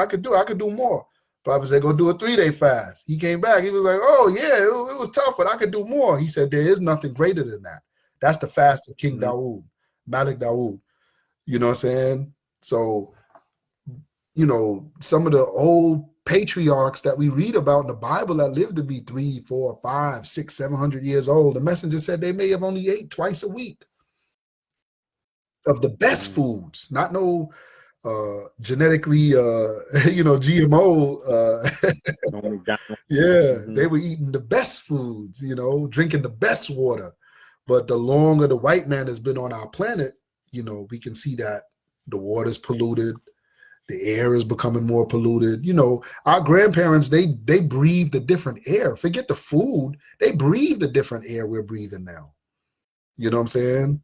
I could do more. Prophet said, go do a 3 day fast. He came back. He was like, oh yeah, it was tough, but I could do more. He said, there is nothing greater than that. That's the fast of King Dawood, Malik Dawood. You know what I'm saying? So, you know, some of the old patriarchs that we read about in the Bible that lived to be 300, 400, 500, 600, 700 years old, the messenger said they may have only ate twice a week of the best foods, not no genetically, you know, GMO. Yeah, they were eating the best foods, you know, drinking the best water. But the longer the white man has been on our planet, you know, we can see that the water's polluted, the air is becoming more polluted. You know, our grandparents, they breathed a different air. Forget the food, they breathed a different air we're breathing now. You know what I'm saying?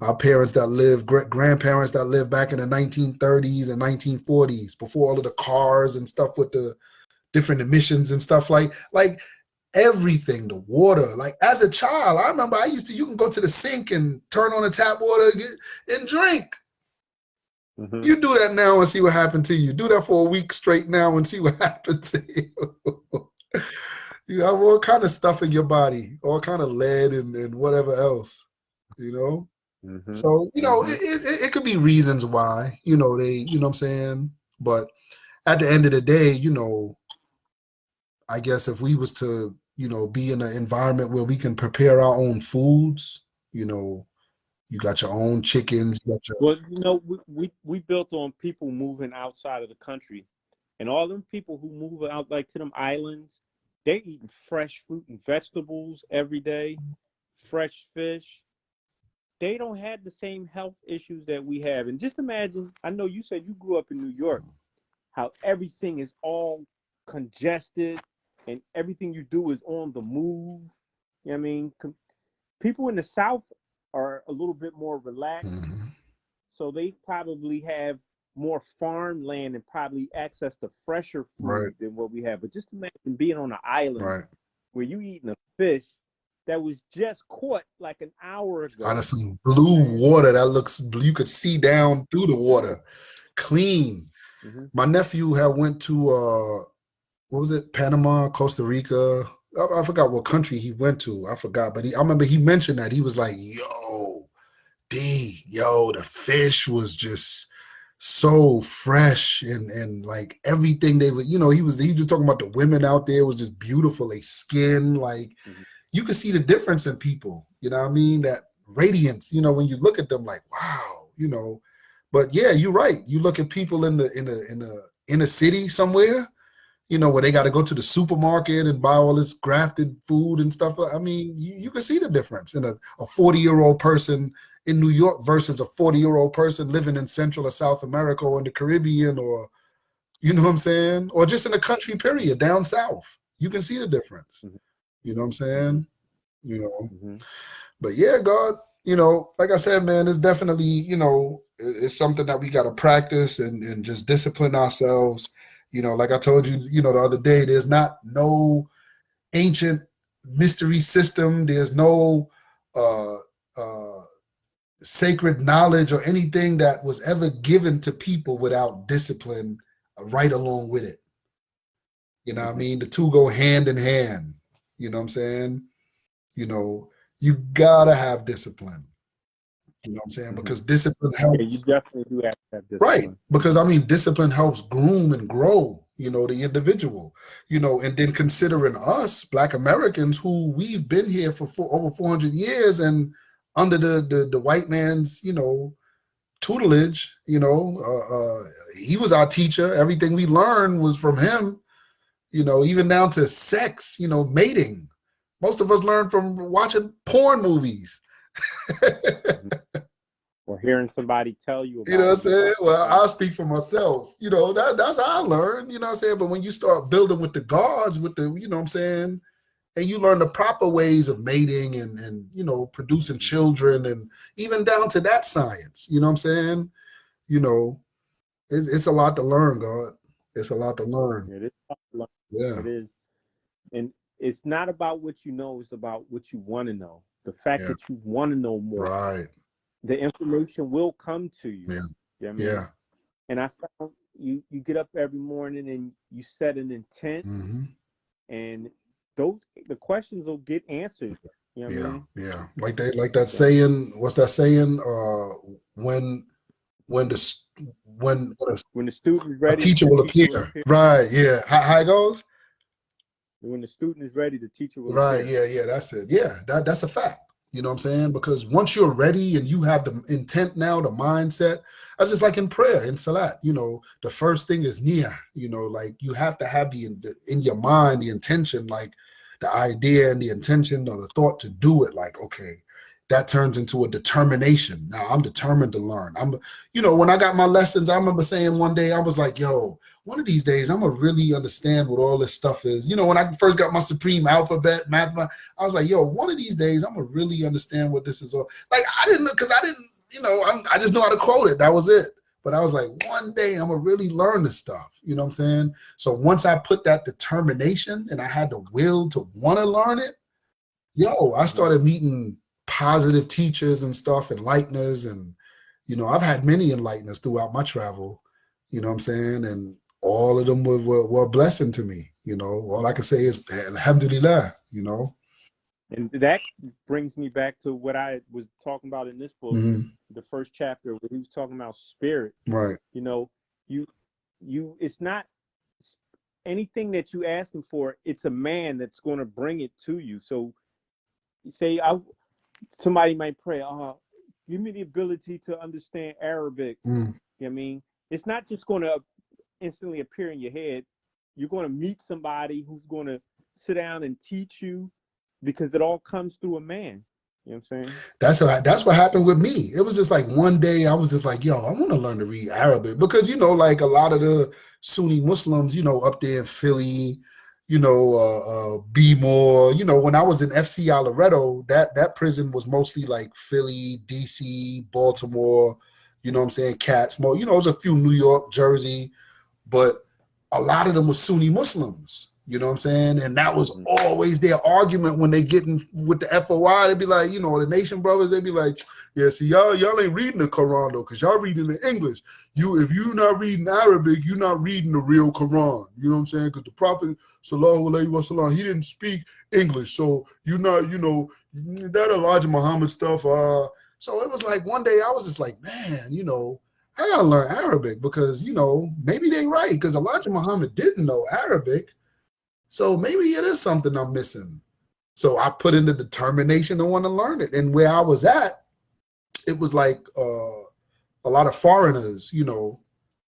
Our parents that lived, grandparents that lived back in the 1930s and 1940s, before all of the cars and stuff with the different emissions and stuff, like everything, the water. Like as a child, I remember you can go to the sink and turn on the tap water and drink. You do that now and see what happened to you. Do that for a week straight now and see what happened to you. You have all kind of stuff in your body, all kind of lead and whatever else, you know? So, you know, it could be reasons why, you know, you know what I'm saying? But at the end of the day, you know, I guess if we was to, you know, be in an environment where we can prepare our own foods, you know, you got your own chickens. Well, you know, we built on people moving outside of the country, and all them people who move out like to them islands, they're eating fresh fruit and vegetables every day, fresh fish. They don't have the same health issues that we have. And just imagine, I know you said you grew up in New York, how everything is all congested and everything you do is on the move. You know what I mean? People in the South are a little bit more relaxed. So they probably have more farmland and probably access to fresher food than what we have. But just imagine being on an island where you eating a fish that was just caught like an hour ago. Out of some blue water that looks blue. You could see down through the water. Clean. My nephew had went to, what was it, Panama, Costa Rica? I forgot what country he went to. I forgot. But I remember he mentioned that. He was like, yo, the fish was just so fresh and like everything they would, he was just talking about the women out there was just beautiful, they skin, like you could see the difference in people, you know what I mean? That radiance, when you look at them, like, wow, But yeah, you're right. You look at people in the inner city somewhere, where they got to go to the supermarket and buy all this grafted food and stuff. I mean, you can see the difference in a 40-year-old person in New York versus a 40-year-old person living in Central or South America or in the Caribbean, or, you know what I'm saying? Or just in the country, period, down south. You can see the difference. You know what I'm saying? But yeah, God, like I said, man, it's definitely, it's something that we got to practice and just discipline ourselves. Like I told you, the other day, there's not no ancient mystery system. There's no sacred knowledge or anything that was ever given to people without discipline right along with it. You know what I mean? The two go hand in hand. You know what I'm saying? You gotta have discipline. You know what I'm saying? Because discipline helps. Yeah, you definitely do have to have discipline. Right. Because I mean, discipline helps groom and grow, the individual, and then considering us, Black Americans, who we've been here for over 400 years and under the white man's, tutelage, he was our teacher. Everything we learned was from him, even down to sex, mating. Most of us learned from watching porn movies. Or hearing somebody tell you about what I'm saying? Well, I'll speak for myself. That's how I learned, what I'm saying? But when you start building with the gods, with the, what I'm saying, and you learn the proper ways of mating and producing children and even down to that science, what I'm saying? It's a lot to learn, God. It's a lot to learn. It is a lot to learn. Yeah. It is. And it's not about what you know, it's about what you want to know. The fact that you want to know more. Right. The information will come to you. Yeah. You know what I mean? Yeah. And I found you get up every morning and you set an intent, and the questions will get answered. You know what I mean? Yeah. Like that saying. What's that saying? When the student is ready, a teacher will appear. Right. Yeah. How it goes? When the student is ready, the teacher will appear. Right. Yeah. That's it. Yeah. That's a fact. You know what I'm saying? Because once you're ready and you have the intent now, the mindset, I just like in prayer, in Salat, the first thing is niyyah, like you have to have in your mind, the intention, like the idea and the intention or the thought to do it. Like, okay, that turns into a determination. Now I'm determined to learn. When I got my lessons, I remember saying one day, I was like, yo, one of these days, I'm going to really understand what all this stuff is. When I first got my supreme alphabet, math, I was like, yo, one of these days, I'm going to really understand what this is all. Like, I didn't know, because I didn't, I just know how to quote it. That was it. But I was like, one day, I'm going to really learn this stuff. You know what I'm saying? So once I put that determination and I had the will to want to learn it, I started meeting positive teachers and stuff, enlighteners. And, I've had many enlighteners throughout my travel. You know what I'm saying? And all of them were a blessing to me. All I can say is alhamdulillah, And that brings me back to what I was talking about in this book, the first chapter, where he was talking about spirit. Right. It's not anything that you asking for. It's a man that's going to bring it to you. So say somebody might pray, give me the ability to understand Arabic. You know what I mean? It's not just going to instantly appear in your head. You're going to meet somebody who's going to sit down and teach you, because it all comes through a man. You know what I'm saying? That's what happened with me. It was just like one day I was just like, yo, I want to learn to read Arabic, because, like a lot of the Sunni Muslims, up there in Philly, Bmore, when I was in FC Alloreto, that prison was mostly like Philly, DC, Baltimore, you know what I'm saying, Catmore, it was a few New York, Jersey, but a lot of them were Sunni Muslims, you know what I'm saying? And that was always their argument when they get in with the FOI. They'd be like, the Nation Brothers, they'd be like, yeah, see, y'all ain't reading the Quran, though, because y'all reading the English. If you're not reading Arabic, you're not reading the real Quran. You know what I'm saying? Because the Prophet, sallallahu alaihi wasallam, he didn't speak English. So you're not, that Elijah Muhammad stuff. So it was like one day I was just like, man, I gotta learn Arabic because, you know, maybe they right, because Elijah Muhammad didn't know Arabic. So maybe it is something I'm missing. So I put in the determination to want to learn it. And where I was at, it was like a lot of foreigners, you know,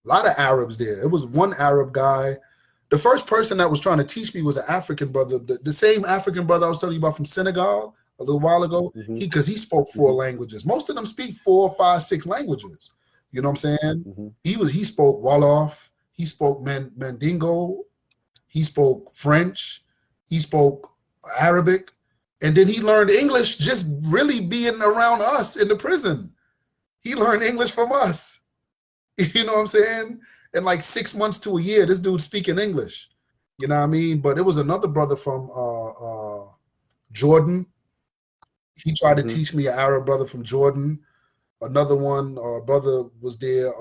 a lot of Arabs there. It was one Arab guy. The first person that was trying to teach me was an African brother, the same African brother I was telling you about from Senegal a little while ago. Mm-hmm. Because he spoke 4 languages. Most of them speak 4, 5, 6 languages. You know what I'm saying? Mm-hmm. He spoke Wolof, he spoke Mandingo, he spoke French, he spoke Arabic, and then he learned English just really being around us in the prison. He learned English from us. You know what I'm saying? In like 6 months to a year, this dude's speaking English. You know what I mean? But it was another brother from Jordan. He tried to teach me, an Arab brother from Jordan. Another one, brother was there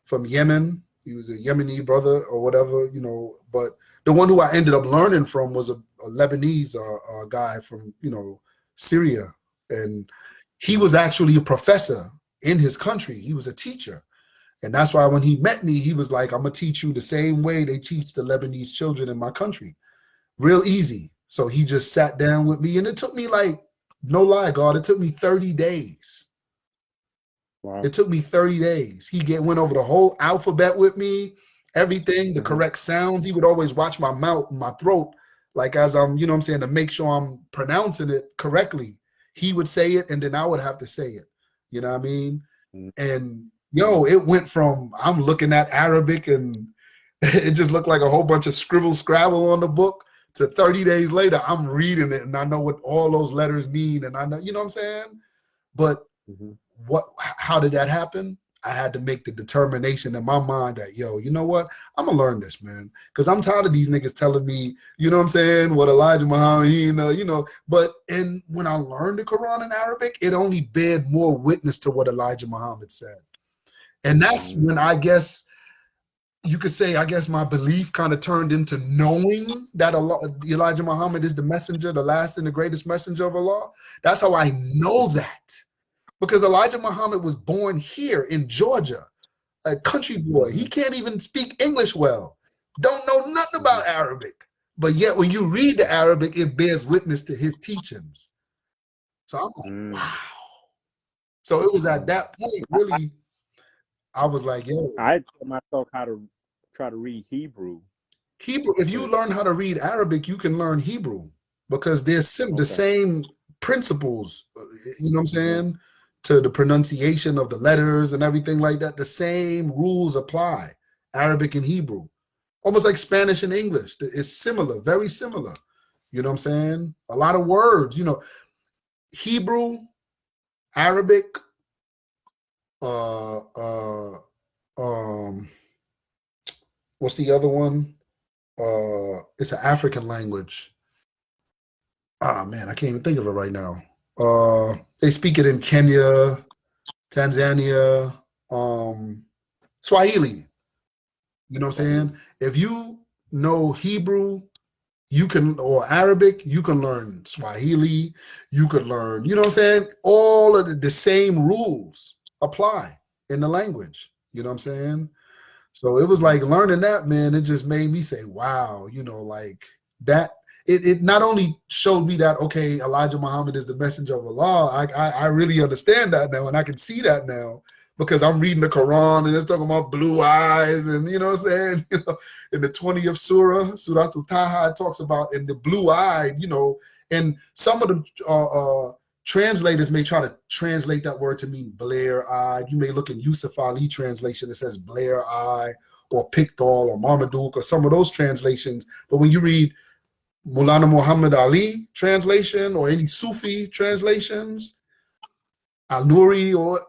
from Yemen. He was a Yemeni brother or whatever, you know. But the one who I ended up learning from was a Lebanese guy from, you know, Syria. And he was actually a professor in his country. He was a teacher. And that's why when he met me, he was like, I'm going to teach you the same way they teach the Lebanese children in my country. Real easy. So he just sat down with me, and it took me like, no lie, God, it took me 30 days. Wow. It took me 30 days. He went over the whole alphabet with me, everything, the correct sounds. He would always watch my mouth and my throat, like as I'm, you know what I'm saying, to make sure I'm pronouncing it correctly. He would say it, and then I would have to say it. You know what I mean? And yo, it went from, I'm looking at Arabic and it just looked like a whole bunch of scribble scrabble on the book, to 30 days later, I'm reading it and I know what all those letters mean. And I know, you know what I'm saying? But how did that happen? I had to make the determination in my mind that, yo, you know what? I'm gonna learn this, man. Because I'm tired of these niggas telling me, you know what I'm saying, what Elijah Muhammad, you know. But when I learned the Quran in Arabic, it only bared more witness to what Elijah Muhammad said. And that's when I guess you could say, I guess my belief kind of turned into knowing that Elijah Muhammad is the messenger, the last and the greatest messenger of Allah. That's how I know that. Because Elijah Muhammad was born here in Georgia, a country boy. He can't even speak English well. Don't know nothing about Arabic. But yet when you read the Arabic, it bears witness to his teachings. So I'm like, wow. So it was at that point, really, I was like, yo. I taught myself how to try to read Hebrew. Hebrew, if you learn how to read Arabic, you can learn Hebrew, because there's the same principles, you know what I'm saying, to the pronunciation of the letters and everything like that. The same rules apply, Arabic and Hebrew. Almost like Spanish and English. It's similar, very similar. You know what I'm saying? A lot of words, you know, Hebrew, Arabic, what's the other one? It's an African language. Ah, man, I can't even think of it right now. They speak it in Kenya, Tanzania, Swahili. You know what I'm saying? If you know Hebrew, or Arabic, you can learn Swahili, you could learn, you know what I'm saying? All of the same rules apply in the language. You know what I'm saying? So it was like learning that, man, it just made me say, wow, you know, like that. It not only showed me that, okay, Elijah Muhammad is the messenger of Allah. I really understand that now, and I can see that now, because I'm reading the Quran and it's talking about blue eyes, and you know what I'm saying? You know, in the 20th surah, Surah Al-Taha, it talks about in the blue eyed, you know, and some of the translators may try to translate that word to mean Blair-eyed. You may look in Yusuf Ali translation, it says Blair-eye or Pictol or Marmaduke or some of those translations. But when you read Mulana Muhammad Ali translation or any Sufi translations, Al-Nuri or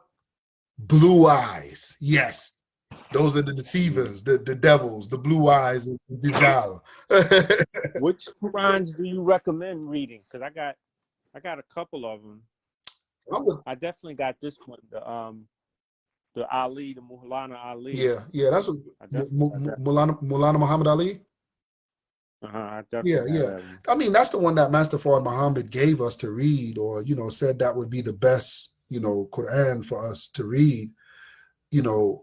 blue eyes, yes. Those are the deceivers, the devils, the blue eyes, and the Dajjal. Which Qurans do you recommend reading? Because I got a couple of them. I definitely got this one, the Ali, the Mulana Ali. Yeah, that's what Mulana Muhammad Ali. I definitely Yeah. I mean, that's the one that Master Fard Muhammad gave us to read, or you know, said that would be the best, you know, Quran for us to read. you know,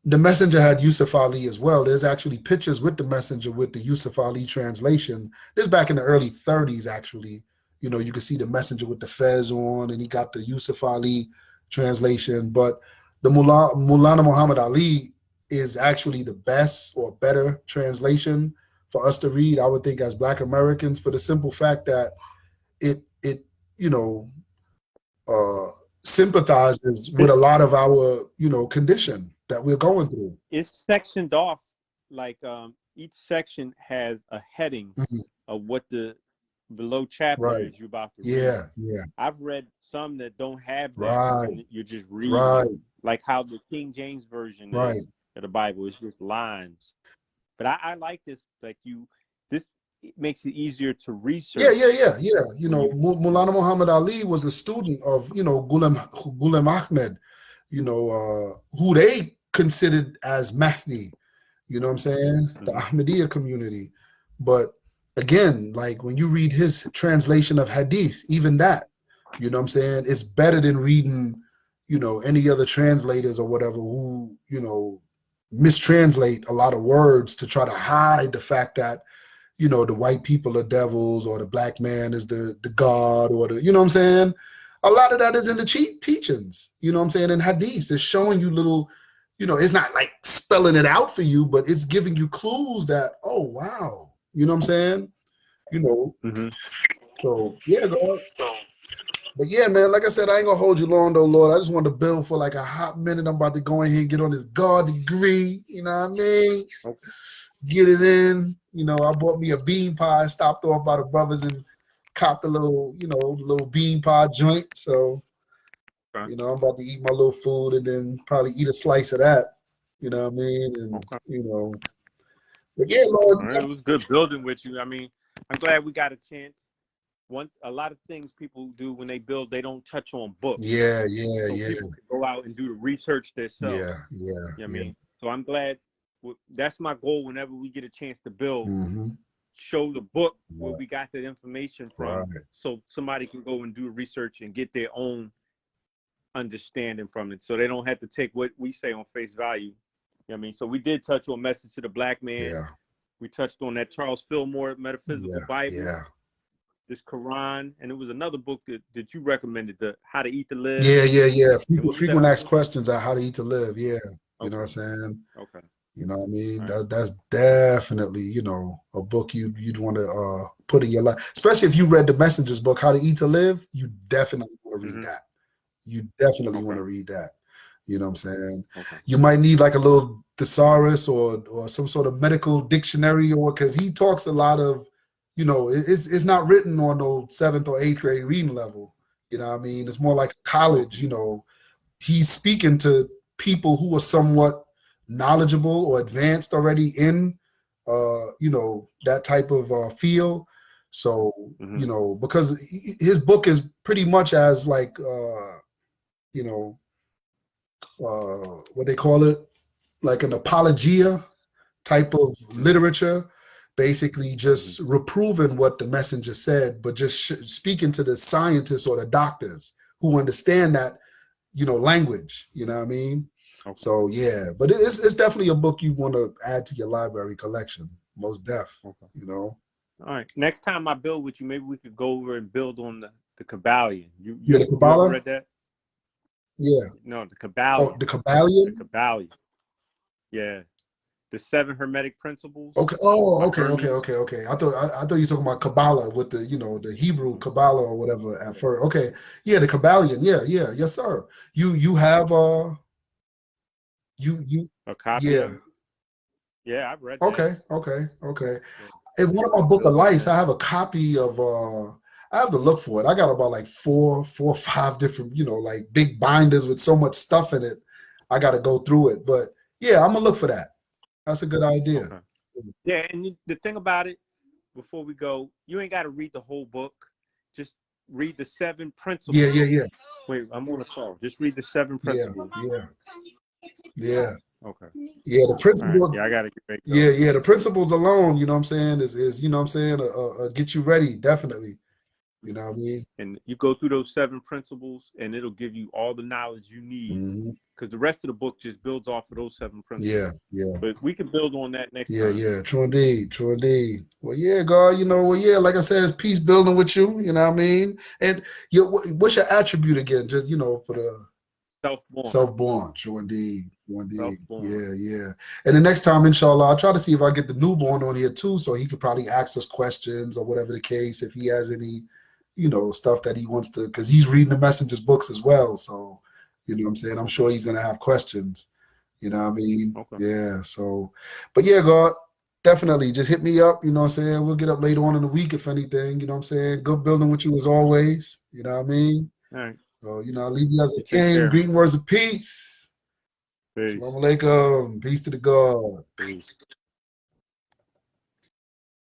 the messenger had Yusuf Ali as well. There's actually pictures with the messenger with the Yusuf Ali translation. This back in the early 30s, actually. You know, you can see the messenger with the fez on, and he got the Yusuf Ali translation. But the Mulana Muhammad Ali is actually the best or better translation for us to read, I would think, as Black Americans, for the simple fact that it you know, sympathizes with a lot of our, you know, condition that we're going through. It's sectioned off, like each section has a heading of what the below chapter is you're about to read. Yeah. I've read some that don't have that. Right. You're just reading, like how the King James version is of the Bible. It's just lines. But I like this. Like this makes it easier to research. Yeah. You know, Mulana Muhammad Ali was a student of, you know, Ghulam Ahmed, you know, who they considered as Mahdi. You know what I'm saying? The Ahmadiyya community. But again, like when you read his translation of hadith, even that, you know what I'm saying, it's better than reading, you know, any other translators or whatever who, you know, mistranslate a lot of words to try to hide the fact that, you know, the white people are devils, or the black man is the God, or the, you know what I'm saying? A lot of that is in the teachings, you know what I'm saying, in hadiths. It's showing you little, you know, it's not like spelling it out for you, but it's giving you clues that, oh, wow. You know what I'm saying? You know, so yeah, God. But yeah, man, like I said, I ain't gonna hold you long though, Lord. I just wanted to build for like a hot minute. I'm about to go in here and get on this God degree, you know what I mean? Get it in. You know, I bought me a bean pie, stopped off by the brothers and copped a little, you know, little bean pie joint. So, you know, I'm about to eat my little food and then probably eat a slice of that. You know what I mean? And you know, but yeah, Lord. It was good building with you. I mean, I'm glad we got a chance. A lot of things people do when they build, they don't touch on books. Yeah. So people can go out and do the research themselves. Yeah. You know what I mean? So I'm glad. That's my goal whenever we get a chance to build. Show the book where we got that information from, so somebody can go and do research and get their own understanding from it, so they don't have to take what we say on face value. You know what I mean? So we did touch on Message to the Black Man. We touched on that Charles Fillmore Metaphysical Bible, this Qur'an, and it was another book that you recommended, the How to Eat to Live. Yeah. Frequent asked questions on how to eat to live. You know what I'm saying? You know what I mean? That's definitely, you know, a book you'd want to put in your life, especially if you read the Messenger's book, How to Eat to Live. You definitely want to read that. You definitely want to read that. You know what I'm saying? You might need like a little thesaurus or some sort of medical dictionary, or because he talks a lot of, you know, it's not written on no 7th or 8th grade reading level. You know what I mean? It's more like college. You know, he's speaking to people who are somewhat knowledgeable or advanced already in you know, that type of field. So you know, because his book is pretty much as like you know, what they call it, like an apologia type of literature, basically just reproving what the messenger said, but just speaking to the scientists or the doctors who understand that, you know, language. You know what I mean? So yeah, but it's definitely a book you want to add to your library collection, most def. You know. All right. Next time I build with you, maybe we could go over and build on the Kabbalion. The Kabbalah? You ever read that? Yeah. No, the Kabbalion. Oh, the Kabbalion? The Kabbalion. Yeah. The 7 Hermetic Principles. Okay. Oh, okay. I thought you were talking about Kabbalah with the, you know, the Hebrew Kabbalah or whatever at first. Okay. Yeah, the Kabbalion. Yeah. Yes, sir. You have you a copy. Yeah, I've read that. Okay. In one of my book of lives, I have a copy of I have to look for it. I got about like four or five different, you know, like big binders with so much stuff in it. I got to go through it. But yeah, I'm gonna look for that. That's a good idea. Yeah, and the thing about it, before we go, you ain't got to read the whole book. Just read the 7 principles. Yeah. Wait, I'm on a call. Just read the 7 principles. Yeah. Okay. Yeah, the principles. Right. Yeah, I gotta get ready. Yeah. The principles alone, you know what I'm saying, is you know what I'm saying, get you ready, definitely. You know what I mean? And you go through those 7 principles, and it'll give you all the knowledge you need. Mm-hmm. Because the rest of the book just builds off of those 7 principles. Yeah, yeah. But we can build on that next Yeah, time. yeah, true indeed, true indeed. Well, yeah, God, you know, well, yeah, like I said, it's peace building with you. You know what I mean? And what's your attribute again? Just for the Self-born. self-born. True indeed, true indeed. Self-born. Yeah, yeah. And the next time, inshallah, I'll try to see if I get the newborn on here too, so he could probably ask us questions or whatever the case. If he has any, stuff that he wants to, because he's reading the messenger's books as well. So, you know what I'm saying? I'm sure he's gonna have questions. You know what I mean? Okay. Yeah. So, but yeah, God, definitely just hit me up. You know what I'm saying? We'll get up later on in the week if anything. You know what I'm saying? Good building with you as always. You know what I mean? All right. So, I'll leave you as a You take king. care. Greeting words of peace. Peace. Assalamu alaikum. Peace to the God. Peace.